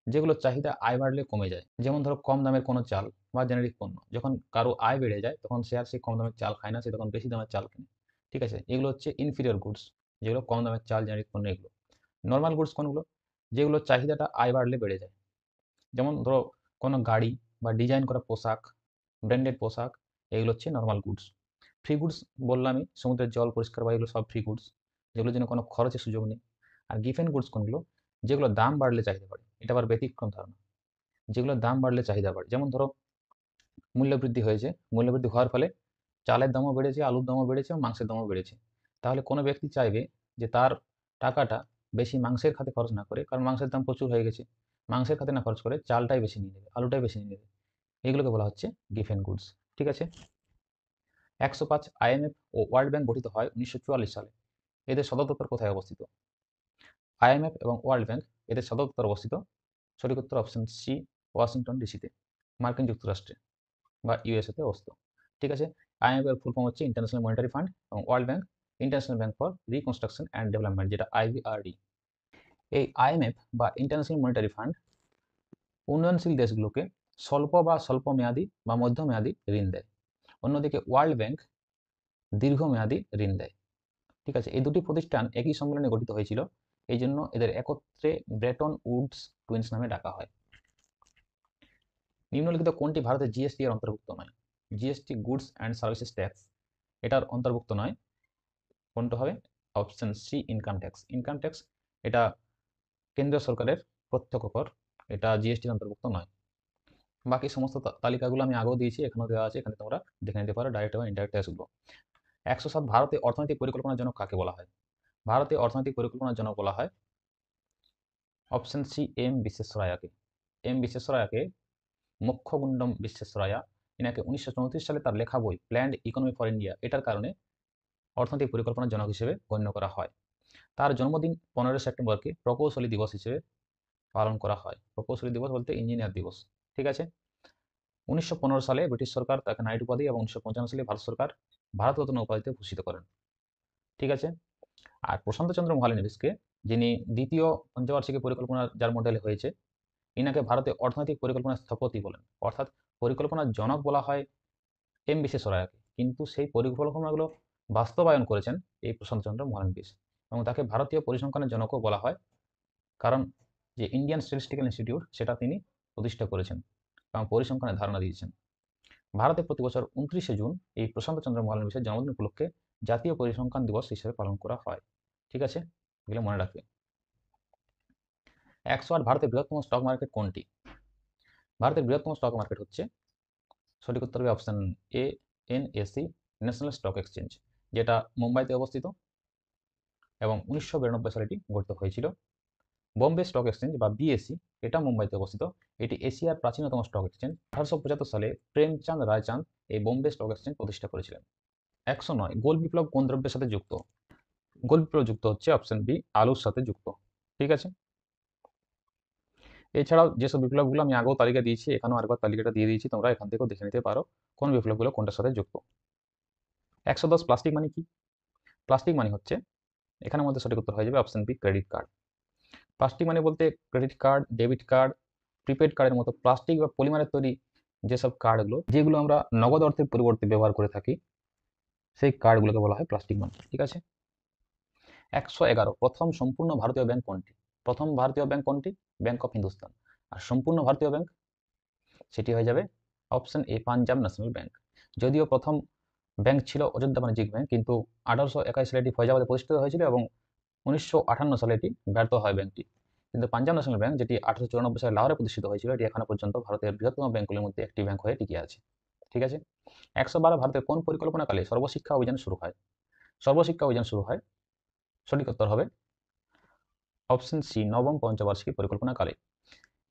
যেগুলো চাহিদা আয় বাড়লে কমে যায়, যেমন ধরো কম দামের কোনো চাল বা জেনারিক পণ্য। যখন কারো আয় বেড়ে যায় তখন সে আর সেই কম দামের চাল খায় না, সে তখন বেশি দামের চাল কেনে। ঠিক আছে, এগুলো হচ্ছে ইনফিরিয়ার গুডস, যেগুলো কম দামের চাল, জেনারিক পণ্য এগুলো। নর্মাল গুডস কোনগুলো? যেগুলো চাহিদাটা আয় বাড়লে বেড়ে যায়, যেমন ধরো কোনো গাড়ি বা ডিজাইন করা পোশাক, ব্র্যান্ডেড পোশাক, এগুলো হচ্ছে নর্মাল গুডস। ফ্রি গুডস বললামই, সমুদ্রের জল, পরিষ্কার বায়ু, এগুলো সব ফ্রি গুডস, যেগুলোর জন্য কোনো খরচের সুযোগ নেই। আর গিফেন গুডস কোনগুলো? যেগুলো দাম বাড়লে চাহিদা বাড়ে, এটা আবার ব্যতিক্রম ধারণা। যেগুলো দাম বাড়লে চাহিদা বাড়ে, যেমন ধরো মূল্যবৃদ্ধি হয়েছে, মূল্যবৃদ্ধি হওয়ার ফলে চালের দামও বেড়েছে, আলুর দামও বেড়েছে এবং মাংসের দামও বেড়েছে। তাহলে কোনো ব্যক্তি চাইবে যে তার টাকাটা বেশি মাংসের খাতে খরচ না করে, কারণ মাংসের দাম প্রচুর হয়ে গেছে, মাংসের খাতে না খরচ করে চালটাই বেশি নিয়ে নেবে, আলুটাই বেশি নিয়ে নেবে। এগুলোকে বলা হচ্ছে গিফেন গুডস। ঠিক আছে, 105 আইএমএফ ও ওয়ার্ল্ড ব্যাংক গঠিত হয় 1944 সালে। এদের সদর দপ্তর কোথায় অবস্থিত? আইএমএফ এবং ওয়ার্ল্ড ব্যাংক এদের সদর দপ্তর অবস্থিত, সঠিক উত্তর অপশন সি ওয়াশিংটন ডিসিতে, মার্কিন যুক্তরাষ্ট্রে বা ইউএসএতে অবস্থিত। ঠিক আছে, আইএমএফ এর ফুল ফর্ম হচ্ছে ইন্টারন্যাশনাল মনিটারি ফান্ড, এবং world bank international bank for reconstruction and development, যেটা আইবিআরডি। এই আইএমএফ বা ইন্টারন্যাশনাল মনিটারি ফান্ড উন্নয়নশীল দেশগুলোকে স্বল্প বা স্বল্পমেয়াদী বা মধ্যমেয়াদী ঋণ দেয়। অন্যদিকে ওয়ার্ল্ড ব্যাংক দীর্ঘমেয়াদী ঋণ দেয়। ঠিক আছে, এই দুটি প্রতিষ্ঠান একই সম্মেলনে গঠিত হয়েছিল, এই জন্য এদের একত্রে ব্রেটন উডস টুইন্স নামে ডাকা হয়। নিম্নলিখিত কোনটি ভারতের জিএসটি এর অন্তর্ভুক্ত নয়? GST goods and services tax এটার অন্তর্ভুক্ত নয়। কোনটা হবে? Option C, income tax. Income tax এটা কেন্দ্রীয় সরকারের প্রত্যক্ষ কর, এটা জিএসটির অন্তর্ভুক্ত নয়। বাকি সমস্ত তালিকাগুলো আমি আগেও দিয়েছি, এখানেও দেওয়া আছে, এখানে তোমরা দেখে নিতে পারো ডাইরেক্ট এবং ইনডাইরেক্ট ট্যাক্সগুলো। 107, ভারতে অর্থনৈতিক পরিকল্পনার জনক কাকে বলা হয়? ভারতে অর্থনৈতিক পরিকল্পনার জনক বলা হয় অপশন সি, এম বিশ্বেশ্বরায়াকে। এম বিশ্বেশ্বরায়াকে, মোক্ষগুন্ডম বিশ্বেশ্বরায়া, এনাকে 1934 সালে তার লেখা বই প্ল্যান্ড ইকোনমি ফর ইন্ডিয়া এটার কারণে অর্থনৈতিক পরিকল্পনার জনক হিসেবে গণ্য করা হয়। তার জন্মদিন 15 সেপ্টেম্বরকে প্রকৌশলী দিবস হিসেবে পালন করা হয়। প্রকৌশলী দিবস বলতে ইঞ্জিনিয়ার দিবস। ঠিক আছে, 1915 সালে ব্রিটিশ সরকার তাকে নাইট উপাধি এবং 1955 সালে ভারত সরকার ভারতরত্ন উপাধিতে ভূষিত করেন। ঠিক আছে, আর প্রশান্ত চন্দ্র মহালানোবিসকে, যিনি দ্বিতীয় পঞ্চবার্ষিকী পরিকল্পনার যার মডেল হয়েছে, ইনাকে ভারতে অর্থনৈতিক পরিকল্পনার স্থপতি বলেন, অর্থাৎ পরিকল্পনার জনক বলা হয় এম বিশ্বেশ্বরায়াকে, কিন্তু সেই পরিকল্পনাগুলো বাস্তবায়ন করেছেন এই প্রশান্ত চন্দ্র মহালানোবিস, এবং তাকে ভারতীয় পরিসংখ্যানের জনকও বলা হয়, কারণ যে ইন্ডিয়ান স্ট্যাটিস্টিক্যাল ইনস্টিটিউট সেটা তিনি প্রতিষ্ঠা করেছেন এবং পরিসংখ্যানের ধারণা দিয়েছেন। ভারতে প্রতি বছর 29শে জুন এই প্রশান্ত চন্দ্র মহালানোবিসের জন্মদিন উপলক্ষে জাতীয় পরিসংখ্যান দিবস হিসেবে পালন করা হয়। ঠিক আছে, এগুলো মনে রাখবে। 108, ভারতের বৃহত্তম স্টক মার্কেট কোনটি? ভারতের বৃহত্তম স্টক মার্কেট হচ্ছে, সঠিক উত্তর হবে option A, NAC, national stock exchange, যেটা মুম্বাইতে অবস্থিত এবং 1992 সালে এটি গঠিত হয়েছিল। বোম্বে স্টক এক্সচেঞ্জ বা বিএসসি, এটা মুম্বাইতে অবস্থিত, এটি এশিয়ার প্রাচীনতম স্টক এক্সচেঞ্জ। 1875 সালে প্রেমচাঁদ রায়চাঁদ এই বোম্বে স্টক এক্সচেঞ্জ প্রতিষ্ঠা করেছিলেন। 109, গোল বিপ্লব কোন দ্রব্যের সাথে যুক্ত? গোল বিপ্লব যুক্ত হচ্ছে অপশন বি, আলুর সাথে যুক্ত। ঠিক আছে, এছাড়াও যেসব বিপ্লবগুলো আমি আগেও তালিকা দিয়েছি, এখানেও আরেকবার তালিকাটা দিয়ে দিয়েছি, তোমরা এখান থেকেও দেখে নিতে পারো কোন বিপ্লবগুলো কোনটার সাথে যুক্ত। 110, প্লাস্টিক মানি কি? প্লাস্টিক মানি হচ্ছে, এখানের মধ্যে সঠিক উত্তর হয়ে যাবে option B, credit card. Plastic money বলতে credit card, debit card, prepaid কার্ডের মতো প্লাস্টিক বা পলিমারের তৈরি যেসব কার্ডগুলো, যেগুলো আমরা নগদ অর্থের পরিবর্তে ব্যবহার করে থাকি, সেই কার্ডগুলোকে বলা হয় প্লাস্টিক মানি। ঠিক আছে, 111, প্রথম সম্পূর্ণ ভারতীয় ব্যাংক কোনটি? প্রথম ভারতীয় ব্যাংক কোনটি? Bank of Hindustan. আর সম্পূর্ণ ভারতীয় ব্যাংক, সেটি হয়ে যাবে option A, Punjab national bank. যদিও প্রথম ব্যাংক ছিল অযোধ্যা বাণিজ্যিক ব্যাংক, কিন্তু 1821 সালে এটি ফৈজাবাদে প্রতিষ্ঠিত হয়েছিল এবং 1958 সালে এটি ব্যর্থ হয় ব্যাংকটি। কিন্তু পাঞ্জাব ন্যাশনাল ব্যাংক, যেটি 1894 সালে লাহোরে প্রতিষ্ঠিত হয়েছিল, এটি এখনো পর্যন্ত ভারতের বৃহত্তম ব্যাংকগুলির মধ্যে একটি ব্যাংক হয়ে টিকে আছে। ঠিক আছে, 112, ভারতের কোন পরিকল্পনাকালে সর্বশিক্ষা অভিযান শুরু হয়? সর্বশিক্ষা অভিযান শুরু হয়, সঠিক উত্তর হবে অপশন সি, নবম পঞ্চবার্ষিকী পরিকল্পনাকালে।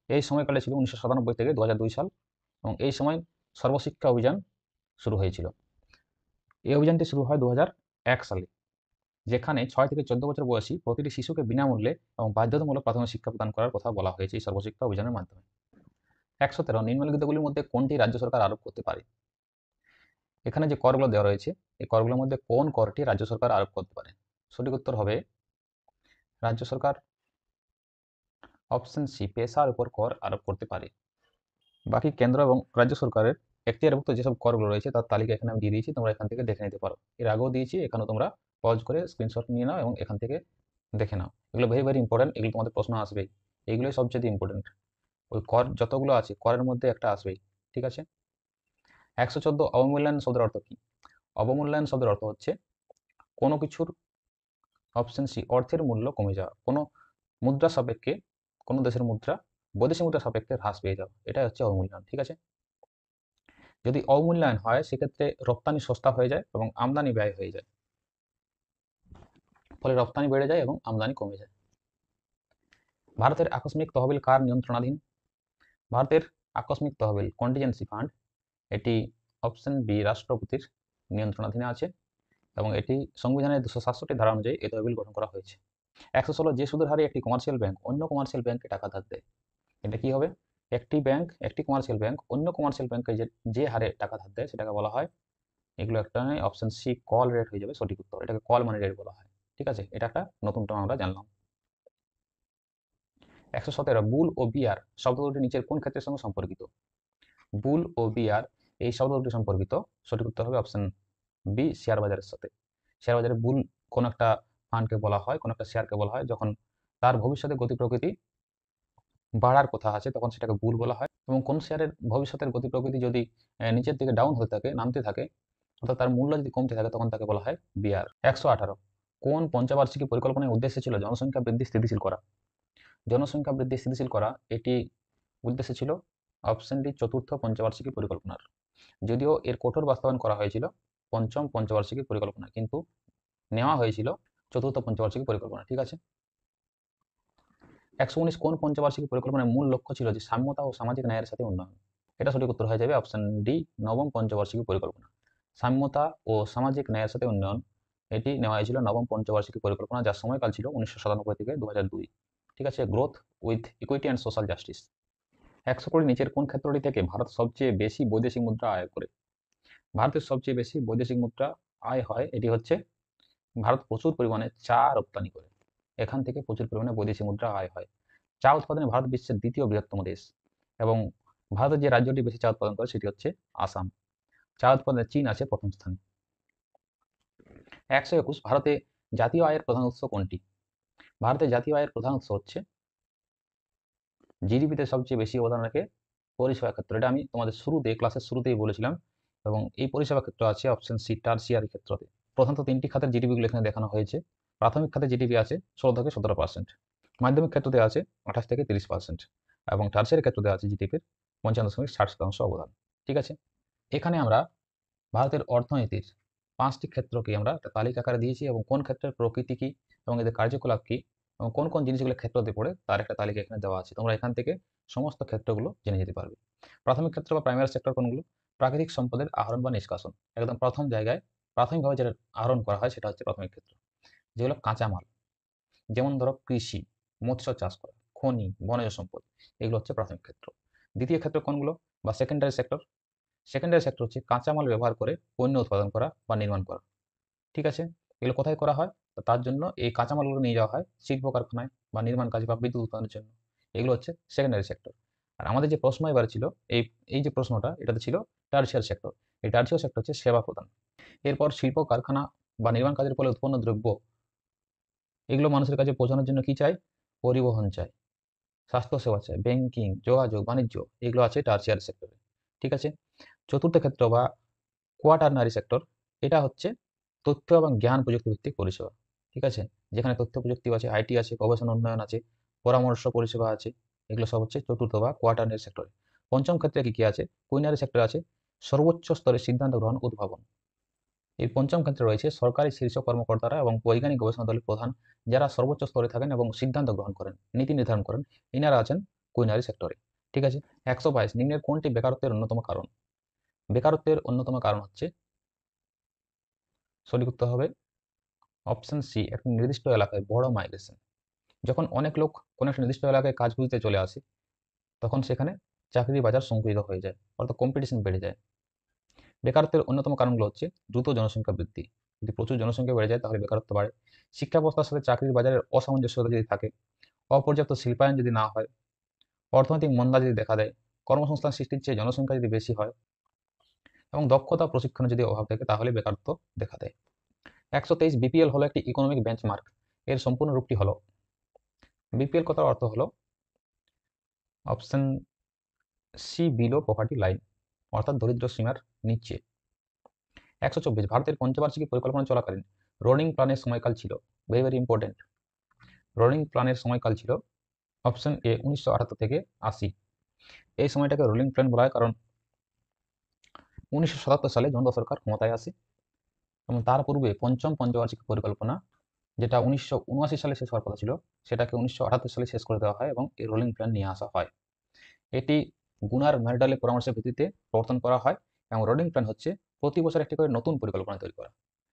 এই সময়কালে ছিল 1997 থেকে 2002 সাল, এবং এই সময় সর্বশিক্ষা অভিযান শুরু হয়েছিল। এই অভিযানটি শুরু হয় 2001 সালে, যেখানে 6 থেকে 14 বছর বয়সী প্রতিটি শিশুকে বিনামূল্যে এবং বাধ্যতামূলক প্রাথমিক শিক্ষা প্রদান করার কথা বলা হয়েছে এই সর্বশিক্ষা অভিযানের মাধ্যমে। 113, নিম্নলিখিতগুলির মধ্যে কোনটি রাজ্য সরকার আরোপ করতে পারে? এখানে যে করগুলো দেওয়া রয়েছে, এই করগুলোর মধ্যে কোন করটি রাজ্য সরকার আরোপ করতে পারে? সঠিক উত্তর হবে রাজ্য সরকার অপশন সি, পেশার উপর কর আরোপ করতে পারে। বাকি কেন্দ্র এবং রাজ্য সরকারের এখতিয়ারভুক্ত যেসব করগুলো রয়েছে তার তালিকা এখানে আমি দিয়ে দিয়েছি, তোমরা এখান থেকে দেখে নিতে পারো। এর আগেও দিয়েছি, এখানেও তোমরা পজ করে স্ক্রিনশট নিয়ে নাও এবং এখান থেকে দেখে নাও। এগুলো ভেরি ভেরি ইম্পর্টেন্ট, এগুলো তোমাদের প্রশ্ন আসবেই, এইগুলোই সবচেয়ে ইম্পর্টেন্ট। ওই কর যতগুলো আছে করের মধ্যে একটা আসবেই। ঠিক আছে, 114, অবমূল্যায়ন শব্দের অর্থ কি? অবমূল্যায়ন শব্দের অর্থ হচ্ছে কোনো কিছুর, অপশন সি, অর্থের মূল্য কমে যাওয়া, কোনো মুদ্রা সাপেক্ষে, কোনো দেশের মুদ্রা বৈদেশিক মুদ্রা সাপেক্ষে হ্রাস পেয়ে যাওয়া, এটাই হচ্ছে অবমূল্যায়ন। ঠিক আছে, যদি অবমূল্যায়ন হয় সেক্ষেত্রে রপ্তানি সস্তা হয়ে যায় এবং আমদানি ব্যয় হয়ে যায়, ফলে রপ্তানি বেড়ে যায় এবং আমদানি কমে যায়। ভারতের আকস্মিক তহবিল কার নিয়ন্ত্রণাধীন? ভারতের আকস্মিক তহবিল, কন্টিজেন্সি ফান্ড, এটি অপশন বি, রাষ্ট্রপতির নিয়ন্ত্রণাধীনে আছে এবং এটি সংবিধানের 267 ধারা অনুযায়ী এই তহবিল গঠন করা হয়েছে। 116, যে সুদের হারে একটি কমার্শিয়াল ব্যাংক অন্য কমার্শিয়াল ব্যাংকে টাকা ধার দেয়, এটা কি হবে? একটি কমার্শিয়াল ব্যাংক অন্য কমার্শিয়াল ব্যাংকে যে হারে টাকা ধার দেয় সেটাকে বলা হয়, এগুলো একটা নয়, অপশন সি, কল রেট হয়ে যাবে সঠিক উত্তর। এটাকে কল মানি রেট বলা হয়। ঠিক আছে, এটা একটা নতুন টার্ম আমরা জানলাম। 117 বুল ও বিয়ার শব্দ দুটি নিচের কোন ক্ষেত্রের সঙ্গে সম্পর্কিত? বুল ও বিয়ার এই শব্দ দুটি সম্পর্কিত। সঠিক উত্তর হবে অপশন বি, শেয়ার বাজারের সাথে। শেয়ার বাজারে বুল কোন একটা ফান্ডকে বলা হয়, কোন একটা শেয়ারকে বলা হয় যখন তার ভবিষ্যতে গতি প্রকৃতি বাড়ার কথা আছে তখন সেটাকে বুল বলা হয়, এবং কোন শেয়ারের ভবিষ্যতের গতি প্রকৃতি যদি নিচের দিকে ডাউন হতে থাকে, নামতে থাকে, অর্থাৎ তার মূল্য যদি কমতে থাকে তখন তাকে বলা হয় বিয়ার। 118 কোন পঞ্চবার্ষিকী পরিকল্পনার উদ্দেশ্য ছিল জনসংখ্যা বৃদ্ধি স্থিতিশীল করা? জনসংখ্যা বৃদ্ধি স্থিতিশীল করা এটি উদ্দেশ্য ছিল অপশন ডি, চতুর্থ পঞ্চবার্ষিকী পরিকল্পনার। যদিও এর কঠোর বাস্তবায়ন করা হয়েছিল পঞ্চম পঞ্চবার্ষিকী পরিকল্পনা, কিন্তু নেওয়া হয়েছিল চতুর্থ পঞ্চবার্ষিকী পরিকল্পনা। ঠিক আছে। 119 কোন পঞ্চবার্ষিকী পরিকল্পনার মূল লক্ষ্য ছিল যে সাম্যতা ও সামাজিক ন্যায়ের সাথে উন্নয়ন? এটা সঠিক উত্তর হয়ে যাবে অপশন ডি, নবম পঞ্চবার্ষিকী পরিকল্পনা। সাম্যতা ও সামাজিক ন্যায়ের সাথে উন্নয়ন এটি নেওয়া হয়েছিল নবম পঞ্চবার্ষিকী পরিকল্পনা, যার সময়কাল ছিল 1997 থেকে 2002। ঠিক আছে। Growth with equity and social justice. 120 নিচের কোন ক্ষেত্রটি থেকে ভারত সবচেয়ে বেশি বৈদেশিক মুদ্রা আয় করে? ভারতের সবচেয়ে বেশি বৈদেশিক মুদ্রা আয় হয়, এটি হচ্ছে ভারত প্রচুর পরিমাণে চা রপ্তানি করে, এখান থেকে প্রচুর পরিমাণে বৈদেশিক মুদ্রা আয় হয়। চা উৎপাদনে ভারত বিশ্বের দ্বিতীয় বৃহত্তম দেশ, এবং ভারতের যে রাজ্যটি বেশি চা উৎপাদন করে সেটি হচ্ছে আসাম। চা উৎপাদনে চীন আছে প্রথম স্থানে। 121 ভারতে জাতীয় আয়ের প্রধান উৎস কোনটি? ভারতের জাতীয় আয়ের প্রধান উৎস হচ্ছে জিডিপিতে সবচেয়ে বেশি অবদান রাখে পরিষেবা ক্ষেত্র। এটা আমি তোমাদের শুরুতে, ক্লাসের শুরুতেই বলেছিলাম, এবং এই পরিষেবা ক্ষেত্র আছে অপশন সি, টারসিয়ারি ক্ষেত্রতে। প্রধানত তিনটি খাতের জিডিপিগুলো এখানে দেখানো হয়েছে। প্রাথমিক খাতে জিডিপি আছে 16 থেকে 17%, মাধ্যমিক ক্ষেত্রতে আছে 28 থেকে 30%, এবং টারসিয়ারি ক্ষেত্রতে আছে জিডিপির 55.60% অবদান। ঠিক আছে। এখানে আমরা ভারতের অর্থনীতির 5টি ক্ষেত্রকে আমরা একটা তালিকা আকারে দিয়েছি, এবং কোন ক্ষেত্রের প্রকৃতি কি এবং এদের কার্যকলাপ কি এবং কোন কোন জিনিসগুলো ক্ষেত্রতে পড়ে তার একটা তালিকা এখানে দেওয়া আছে। তোমরা এখান থেকে সমস্ত ক্ষেত্রগুলো জেনে যেতে পারবে। প্রাথমিক ক্ষেত্র বা প্রাইমারি সেক্টর কোনগুলো? প্রাকৃতিক সম্পদের আহরণ বা নিষ্কাশন, একদম প্রথম জায়গায় প্রাথমিকভাবে যেটা আহরণ করা হয় সেটা হচ্ছে প্রাথমিক ক্ষেত্র। যেগুলো কাঁচামাল, যেমন ধরো কৃষি, মৎস্য চাষ করা, খনি, বনজ সম্পদ, এগুলো হচ্ছে প্রাথমিক ক্ষেত্র। দ্বিতীয় ক্ষেত্র কোনগুলো বা সেকেন্ডারি সেক্টর? সেকেন্ডারি সেক্টর হচ্ছে কাঁচামাল ব্যবহার করে পণ্য উৎপাদন করা বা নির্মাণ করা। ঠিক আছে। এগুলো কোথায় করা হয়? তো তার জন্য এই কাঁচামালগুলো নিয়ে যাওয়া হয় শিল্প কারখানায় বা নির্মাণ কাজে বা বিদ্যুৎ উৎপাদনের জন্য। এগুলো হচ্ছে সেকেন্ডারি সেক্টর। আর আমাদের যে প্রশ্ন এবার ছিল, এই এই যে প্রশ্নটা, এটাতে ছিল টারশিয়ারি সেক্টর। এই টারশিয়ারি সেক্টর হচ্ছে সেবা প্রদান। এরপর শিল্প কারখানা বা নির্মাণ কাজের ফলে উৎপন্ন দ্রব্য, এগুলো মানুষের কাছে পৌঁছানোর জন্য কি চাই? পরিবহন চাই, স্বাস্থ্যসেবা চাই, ব্যাংকিং, যোগাযোগ, বাণিজ্য, এগুলো আছে টারশিয়ারি সেক্টরে। ঠিক আছে। চতুর্থ ক্ষেত্র বা কোয়াটারনারি সেক্টর, এটা হচ্ছে তথ্য এবং জ্ঞান প্রযুক্তি ভিত্তিক পরিষেবা। ঠিক আছে। যেখানে তথ্য প্রযুক্তি আছে, আইটি আছে, গবেষণা উন্নয়ন আছে, পরামর্শ পরিষেবা আছে, এগুলো সব হচ্ছে চতুর্থ বা কোয়াটারনারি সেক্টরে। পঞ্চম ক্ষেত্রে কি কি আছে? কুইনারি সেক্টর আছে, সর্বোচ্চ স্তরে সিদ্ধান্ত গ্রহণ, উদ্ভাবন। এই পঞ্চম ক্ষেত্রে রয়েছে সরকারি শীর্ষ কর্মকর্তারা এবং বৈজ্ঞানিক গবেষণা দলের প্রধান, যারা সর্বোচ্চ স্তরে থাকেন এবং সিদ্ধান্ত গ্রহণ করেন, নীতি নির্ধারণ করেন, ইনারা আছেন কুইনারি সেক্টরে। ঠিক আছে। 122 নিম্নের কোনটি বেকারত্বের অন্যতম কারণ? বেকারত্বের অন্যতম কারণ হচ্ছে, সঠিক উত্তর হবে অপশন সি, একটা নির্দিষ্ট এলাকায় বড় মাইগ্রেশন। যখন অনেক লোক কোনো একটা নির্দিষ্ট এলাকায় কাজ খুঁজতে চলে আসে, তখন সেখানে চাকরির বাজার সংকুচিত হয়ে যায়, অর্থাৎ কম্পিটিশন বেড়ে যায়। বেকারত্বের অন্যতম কারণগুলো হচ্ছে দ্রুত জনসংখ্যা বৃদ্ধি। যদি প্রচুর জনসংখ্যা বেড়ে যায় তাহলে বেকারত্ব বাড়ে। শিক্ষা ব্যবস্থার সাথে চাকরির বাজারের অসামঞ্জস্যতা যদি থাকে, অপর্যাপ্ত শিল্পায়ন যদি না হয়, অর্থনৈতিক মন্দা যদি দেখা দেয়, কর্মসংস্থান সৃষ্টির চেয়ে জনসংখ্যা যদি বেশি হয়, এবং দক্ষতা প্রশিক্ষণের যদি অভাব থাকে, তাহলে বেকারত্ব দেখা দেয়। 123 বিপিএল হলো একটি ইকোনমিক বেঞ্চমার্ক। এর সম্পূর্ণ রূপটি হলো, বিপিএল কথার অর্থ হলো option C, below poverty line, অর্থাৎ দরিদ্র সীমার নিচে। 124 ভারতের পঞ্চবার্ষিকী পরিকল্পনা চলাকালীন রোলিং প্ল্যানের সময়কাল ছিল, ভেরি ভেরি ইম্পর্টেন্ট, রোলিং প্ল্যানের সময়কাল ছিল অপশন এ 1978 থেকে 80। এই সময়টাকে রোলিং প্ল্যান বলা হয় কারণ 1977 সালে জনতা সরকার ক্ষমতায় আসে, এবং তার পূর্বে পঞ্চম পঞ্চবার্ষিকী পরিকল্পনা, যেটা 1979 সালে শেষ হওয়ার কথা ছিল, সেটাকে 1978 সালে শেষ করে দেওয়া হয় এবং এই রোলিং প্ল্যান নিয়ে আসা হয়। এটি গুনার ম্যারডালের পরামর্শের ভিত্তিতে প্রবর্তন করা হয়, এবং রোলিং প্ল্যান হচ্ছে প্রতি বছর একটি করে নতুন পরিকল্পনা তৈরি করা।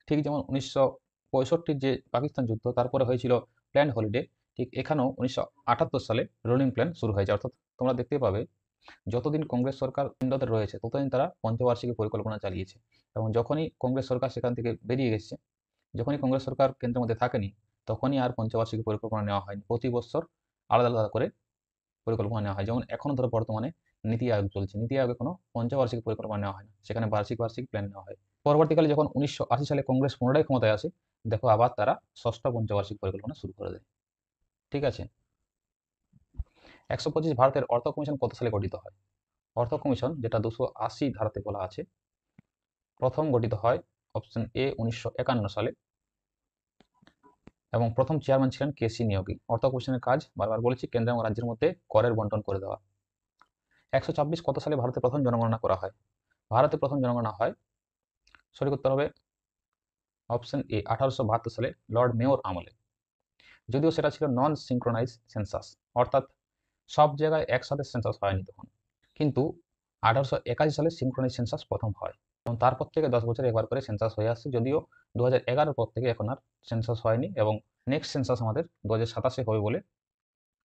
ঠিক যেমন 1965 যে পাকিস্তান যুদ্ধ, তারপরে হয়েছিল প্ল্যান হলিডে, ঠিক এখানেও 1978 সালে রোলিং প্ল্যান শুরু হয়েছে। অর্থাৎ তোমরা দেখতে পাবে যতদিন কংগ্রেস সরকার কেন্দ্রতে রয়েছে ততদিন তারা পঞ্চবার্ষিকী পরিকল্পনা চালিয়েছে, এবং যখনই কংগ্রেস সরকার সেখান থেকে বেরিয়ে গেছে, যখনই কংগ্রেস সরকার কেন্দ্রের মধ্যে থাকেনি, তখনই আর পঞ্চবার্ষিকী পরিকল্পনা নেওয়া হয়নি। প্রতি বছর আলাদা আলাদা করে পরিকল্পনা নেওয়া হয়। যেমন এখনো ধরো বর্তমানে নীতি আয়োগ চলছে, নীতি আয়োগে কোনো পঞ্চবার্ষিক পরিকল্পনা নেওয়া হয় না, সেখানে বার্ষিক বার্ষিক প্ল্যান নেওয়া হয়। পরবর্তীকালে যখন 1980 সালে কংগ্রেস পুনরায় ক্ষমতায় আসে, দেখো আবার তারা ষষ্ঠ পঞ্চবার্ষিক পরিকল্পনা শুরু করে দেয়। ঠিক আছে। 125 ভারতের অর্থ কমিশন কত সালে গঠিত হয়? অর্থ কমিশন, যেটা 280 ধারাতে বলা আছে, প্রথম গঠিত হয় অপশন এ 1951 সালে, এবং প্রথম চেয়ারম্যান ছিলেন কেসি নিয়োগী। অর্থ কমিশনের কাজ বারবার বলেছি, কেন্দ্র এবং রাজ্যের মধ্যে করের বন্টন করে দেওয়া। 126 কত সালে ভারতে প্রথম জনগণনা করা হয়? ভারতে প্রথম জনগণনা হয়, সঠিক উত্তর হবে অপশন এ 1872 সালে লর্ড মেয়র আমলে। যদিও সেটা ছিল নন সিঙ্ক্রোনাইজ সেন্সাস, অর্থাৎ সব জায়গায় একসাথে সেন্সাস হয়নি তখন, কিন্তু 1881 সালে সিঙ্ক্রোনাইজ সেন্সাস প্রথম হয়, এবং তারপর থেকে 10 বছরে একবার করে সেন্সাস হয়ে আসছে। যদিও 2011 পর থেকে এখন আর সেন্সাস হয়নি, এবং নেক্সট সেন্সাস আমাদের 2027 হবে বলে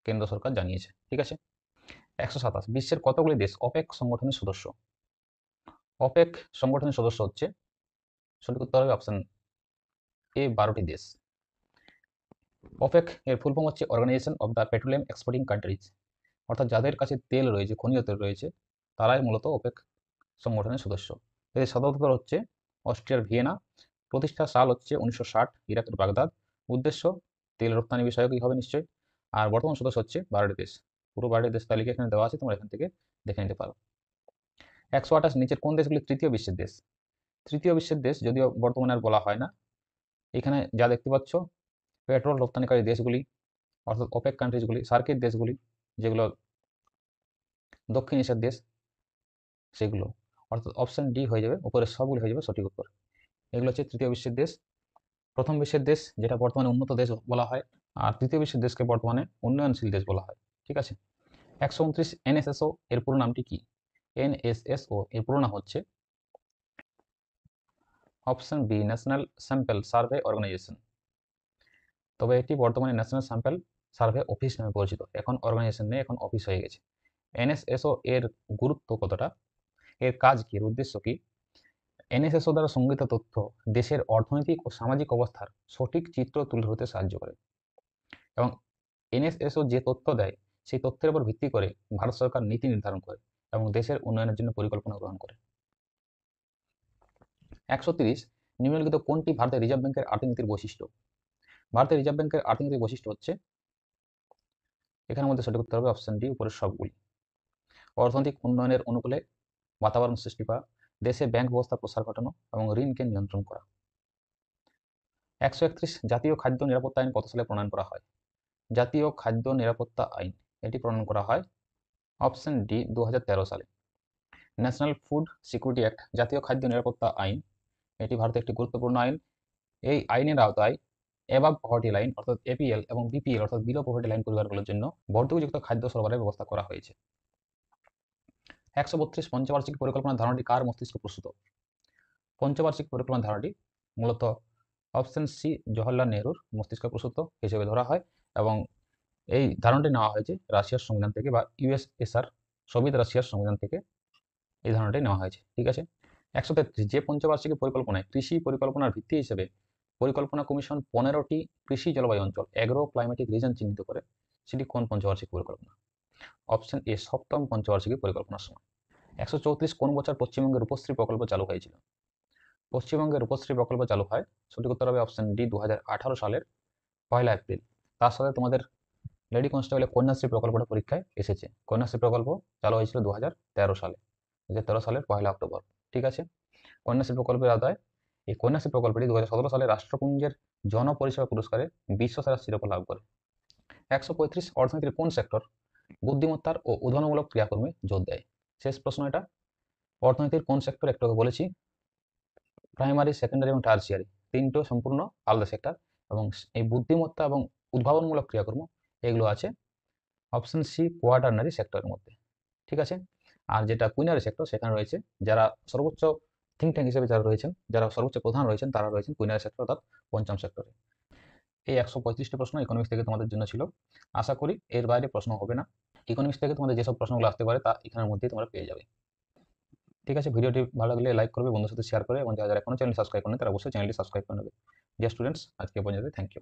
কেন্দ্র সরকার জানিয়েছে। ঠিক আছে। 127, বিশ্বের কতগুলি দেশ অপেক সংগঠনের সদস্য? অপেক সংগঠনের সদস্য হচ্ছে, সঠিক উত্তর হবে অপশন এ 12টি দেশ। অপেক এর ফুল ফর্ম হচ্ছে organisation of the petroleum exporting countries, অর্থাৎ যাদের কাছে তেল রয়েছে, খনিজ তেল রয়েছে, তারাই মূলত ওপেক সংগঠনের সদস্য। এদের সদর দপ্তর হচ্ছে অস্ট্রিয়ার ভিয়েনা। প্রতিষ্ঠার সাল হচ্ছে 1960, ইরাকের বাগদাদ। উদ্দেশ্য তেল রপ্তানি বিষয়কই হবে নিশ্চয়ই। আর বর্তমান সদস্য হচ্ছে 12টি দেশ। পুরো 12টি দেশ তালিকা এখানে দেওয়া আছে, তোমরা এখান থেকে দেখে নিতে পারো। 128, নিচের কোন দেশগুলি তৃতীয় বিশ্বের দেশ? তৃতীয় বিশ্বের দেশ যদিও বর্তমানে আর বলা হয় না, এখানে যা দেখতে পাচ্ছ পেট্রোল রপ্তানিকারী দেশগুলি, অর্থাৎ ওপেক কান্ট্রিজগুলি, সার্কিট দেশগুলি যেগুলো দক্ষিণ এশিয়ার দেশ, সেগুলো, অর্থাৎ অপশন ডি হয়ে যাবে, উপরের সবগুলি হয়ে যাবে সঠিক উত্তর। এগুলো হচ্ছে তৃতীয় বিশ্বের দেশ। প্রথম বিশ্বের দেশ যেটা বর্তমানে উন্নত দেশ বলা হয়, আর তৃতীয় বিশ্বের দেশকে বর্তমানে উন্নয়নশীল দেশ বলা হয়। ঠিক আছে। 129, এনএসএসও এর পুরো নামটি কি? এনএসএসও এর পুরো নাম হচ্ছে option B, national sample survey organisation. তবে এটি বর্তমানে ন্যাশনাল স্যাম্পল সার্ভে অফিস নামে পরিচিত, এখন অর্গানাইজেশন নেই, এখন অফিস হয়ে গেছে। এনএসএসও এর গুরুত্ব কতটা, এর কাজ কি, এর উদ্দেশ্য কি? এনএসএসও দ্বারা সংগৃহীত তথ্য দেশের অর্থনৈতিক ও সামাজিক অবস্থার সঠিক চিত্র তুলে ধরতে সাহায্য করে, এবং এনএসএসও যে তথ্য দেয় সেই তথ্যের উপর ভিত্তি করে ভারত সরকার নীতি নির্ধারণ করে এবং দেশের উন্নয়নের জন্য পরিকল্পনা গ্রহণ করে। 130, নিম্নলিখিত কোনটি ভারতের রিজার্ভ ব্যাংকের আর্থিক নীতির বৈশিষ্ট্য? ভারতের রিজার্ভ ব্যাংকের আর্থিক নীতির বৈশিষ্ট্য হচ্ছে, এখানের মধ্যে সঠিক উত্তর হবে অপশন ডি, উপরের সবগুলি। অর্থনৈতিক উন্নয়নের অনুকূলে বাতাবরণ সৃষ্টি করা, দেশে ব্যাংক ব্যবস্থা প্রসার ঘটানো এবং ঋণকে নিয়ন্ত্রণ করা। 131, জাতীয় খাদ্য নিরাপত্তা আইন কত সালে প্রণয়ন করা হয়? জাতীয় খাদ্য নিরাপত্তা আইন এটি প্রণয়ন করা হয় অপশন ডি, 2013 সালে। ন্যাশনাল ফুড সিকিউরিটি অ্যাক্ট, জাতীয় খাদ্য নিরাপত্তা আইন, এটি ভারতের একটি গুরুত্বপূর্ণ আইন। এই আইনের আওতায় অ্যাবাভ পভার্টি লাইন অর্থাৎ এপিএল এবং বিপিএল অর্থাৎ বিলো পভার্টি লাইন পরিবারগুলোর জন্য ভর্তুকিযুক্ত খাদ্য সরবরাহের ব্যবস্থা করা হয়েছে। 132, পঞ্চবার্ষিক পরিকল্পনার ধারণাটি কার মস্তিষ্কে প্রস্তুত? পঞ্চবার্ষিক পরিকল্পনার ধারণাটি মূলত অপশন সি, জওহরলাল নেহরুর মস্তিষ্কে প্রস্তুত হিসেবে ধরা হয়, এবং এই ধারণাটি নেওয়া হয়েছে রাশিয়ার সংবিধান থেকে, বা ইউএসএসআর সোভিয়েত রাশিয়ার সংবিধান থেকে এই ধারণাটি নেওয়া হয়েছে। ঠিক আছে। 133, যে পঞ্চবার্ষিকী পরিকল্পনায় কৃষি পরিকল্পনার ভিত্তি হিসেবে পরিকল্পনা কমিশন 15টি কৃষি জলবায়ু অঞ্চল এগ্রো ক্লাইমেটিক রিজন চিহ্নিত করে, সেটি কোন পঞ্চবার্ষিক পরিকল্পনা? অপশন এ, সপ্তম পঞ্চবার্ষিকী পরিকল্পনার সময়। 134, কোন বছর পশ্চিমবঙ্গের রূপশ্রী প্রকল্প চালু হয়েছিল? পশ্চিমবঙ্গের রূপশ্রী প্রকল্প চালু হয়, সঠিক উত্তর হবে অপশন ডি, 2018 সালের 1 এপ্রিল। তার সাথে তোমাদের লেডি কনস্টেবলের কন্যাশ্রী প্রকল্পটা পরীক্ষায় এসেছে। কন্যাশ্রী প্রকল্প চালু হয়েছিল 2013 সালে, 2013 সালের 1 অক্টোবর। ঠিক আছে। কন্যাশ্রী প্রকল্পের আওতায় এই কন্যাশ্রী প্রকল্পটি 2017 সালে রাষ্ট্রপুঞ্জের জনপরিষেবা পুরস্কারে বিশ্বসেরা শিরোপা লাভ করে। 135, অর্থনীতির কোন সেক্টর বুদ্ধিমত্তার ও উদ্ভাবনমূলক ক্রিয়াকর্মে জোর দেয়? শেষ প্রশ্ন এটা। অর্থনীতির কোন সেক্টর, একটু আগে বলেছি, প্রাইমারি, সেকেন্ডারি এবং টার্সিয়ারি, তিনটো সম্পূর্ণ আলাদা সেক্টর, এবং এই বুদ্ধিমত্তা এবং উদ্ভাবনমূলক ক্রিয়াকর্ম এগুলো আছে অপশন সি, কোয়াটার্নারি সেক্টরের মধ্যে। ঠিক আছে। আর যেটা কুইনারি সেক্টর, সেখানে রয়েছে যারা সর্বোচ্চ থিঙ্ক ট্যাঙ্ক হিসেবে যারা রয়েছেন, যারা সর্বোচ্চ প্রধান রয়েছেন, তারা রয়েছেন কুইনারি সেক্টর অর্থাৎ পঞ্চম সেক্টরে। এই 135টি প্রশ্ন ইকোনমিক্স থেকে তোমাদের জন্য ছিল। আশা করি এর বাইরে প্রশ্ন হবে না। ইকোনমিক্স থেকে তোমাদের যেসব প্রশ্নগুলো আসতে পারে তা এখানের মধ্যেই তোমরা পেয়ে যাবে। ঠিক আছে। ভিডিওটি ভালো লাগলে লাইক করবে, বন্ধুদের সাথে শেয়ার করে, এবং যারা এখনো চ্যানেল সাবস্ক্রাইব করেন তারা অবশ্যই চ্যানেলটি সাবস্ক্রাইব করে নেবে। ডিয়ার স্টুডেন্টস, আজকে পর্যন্ত থ্যাংক ইউ।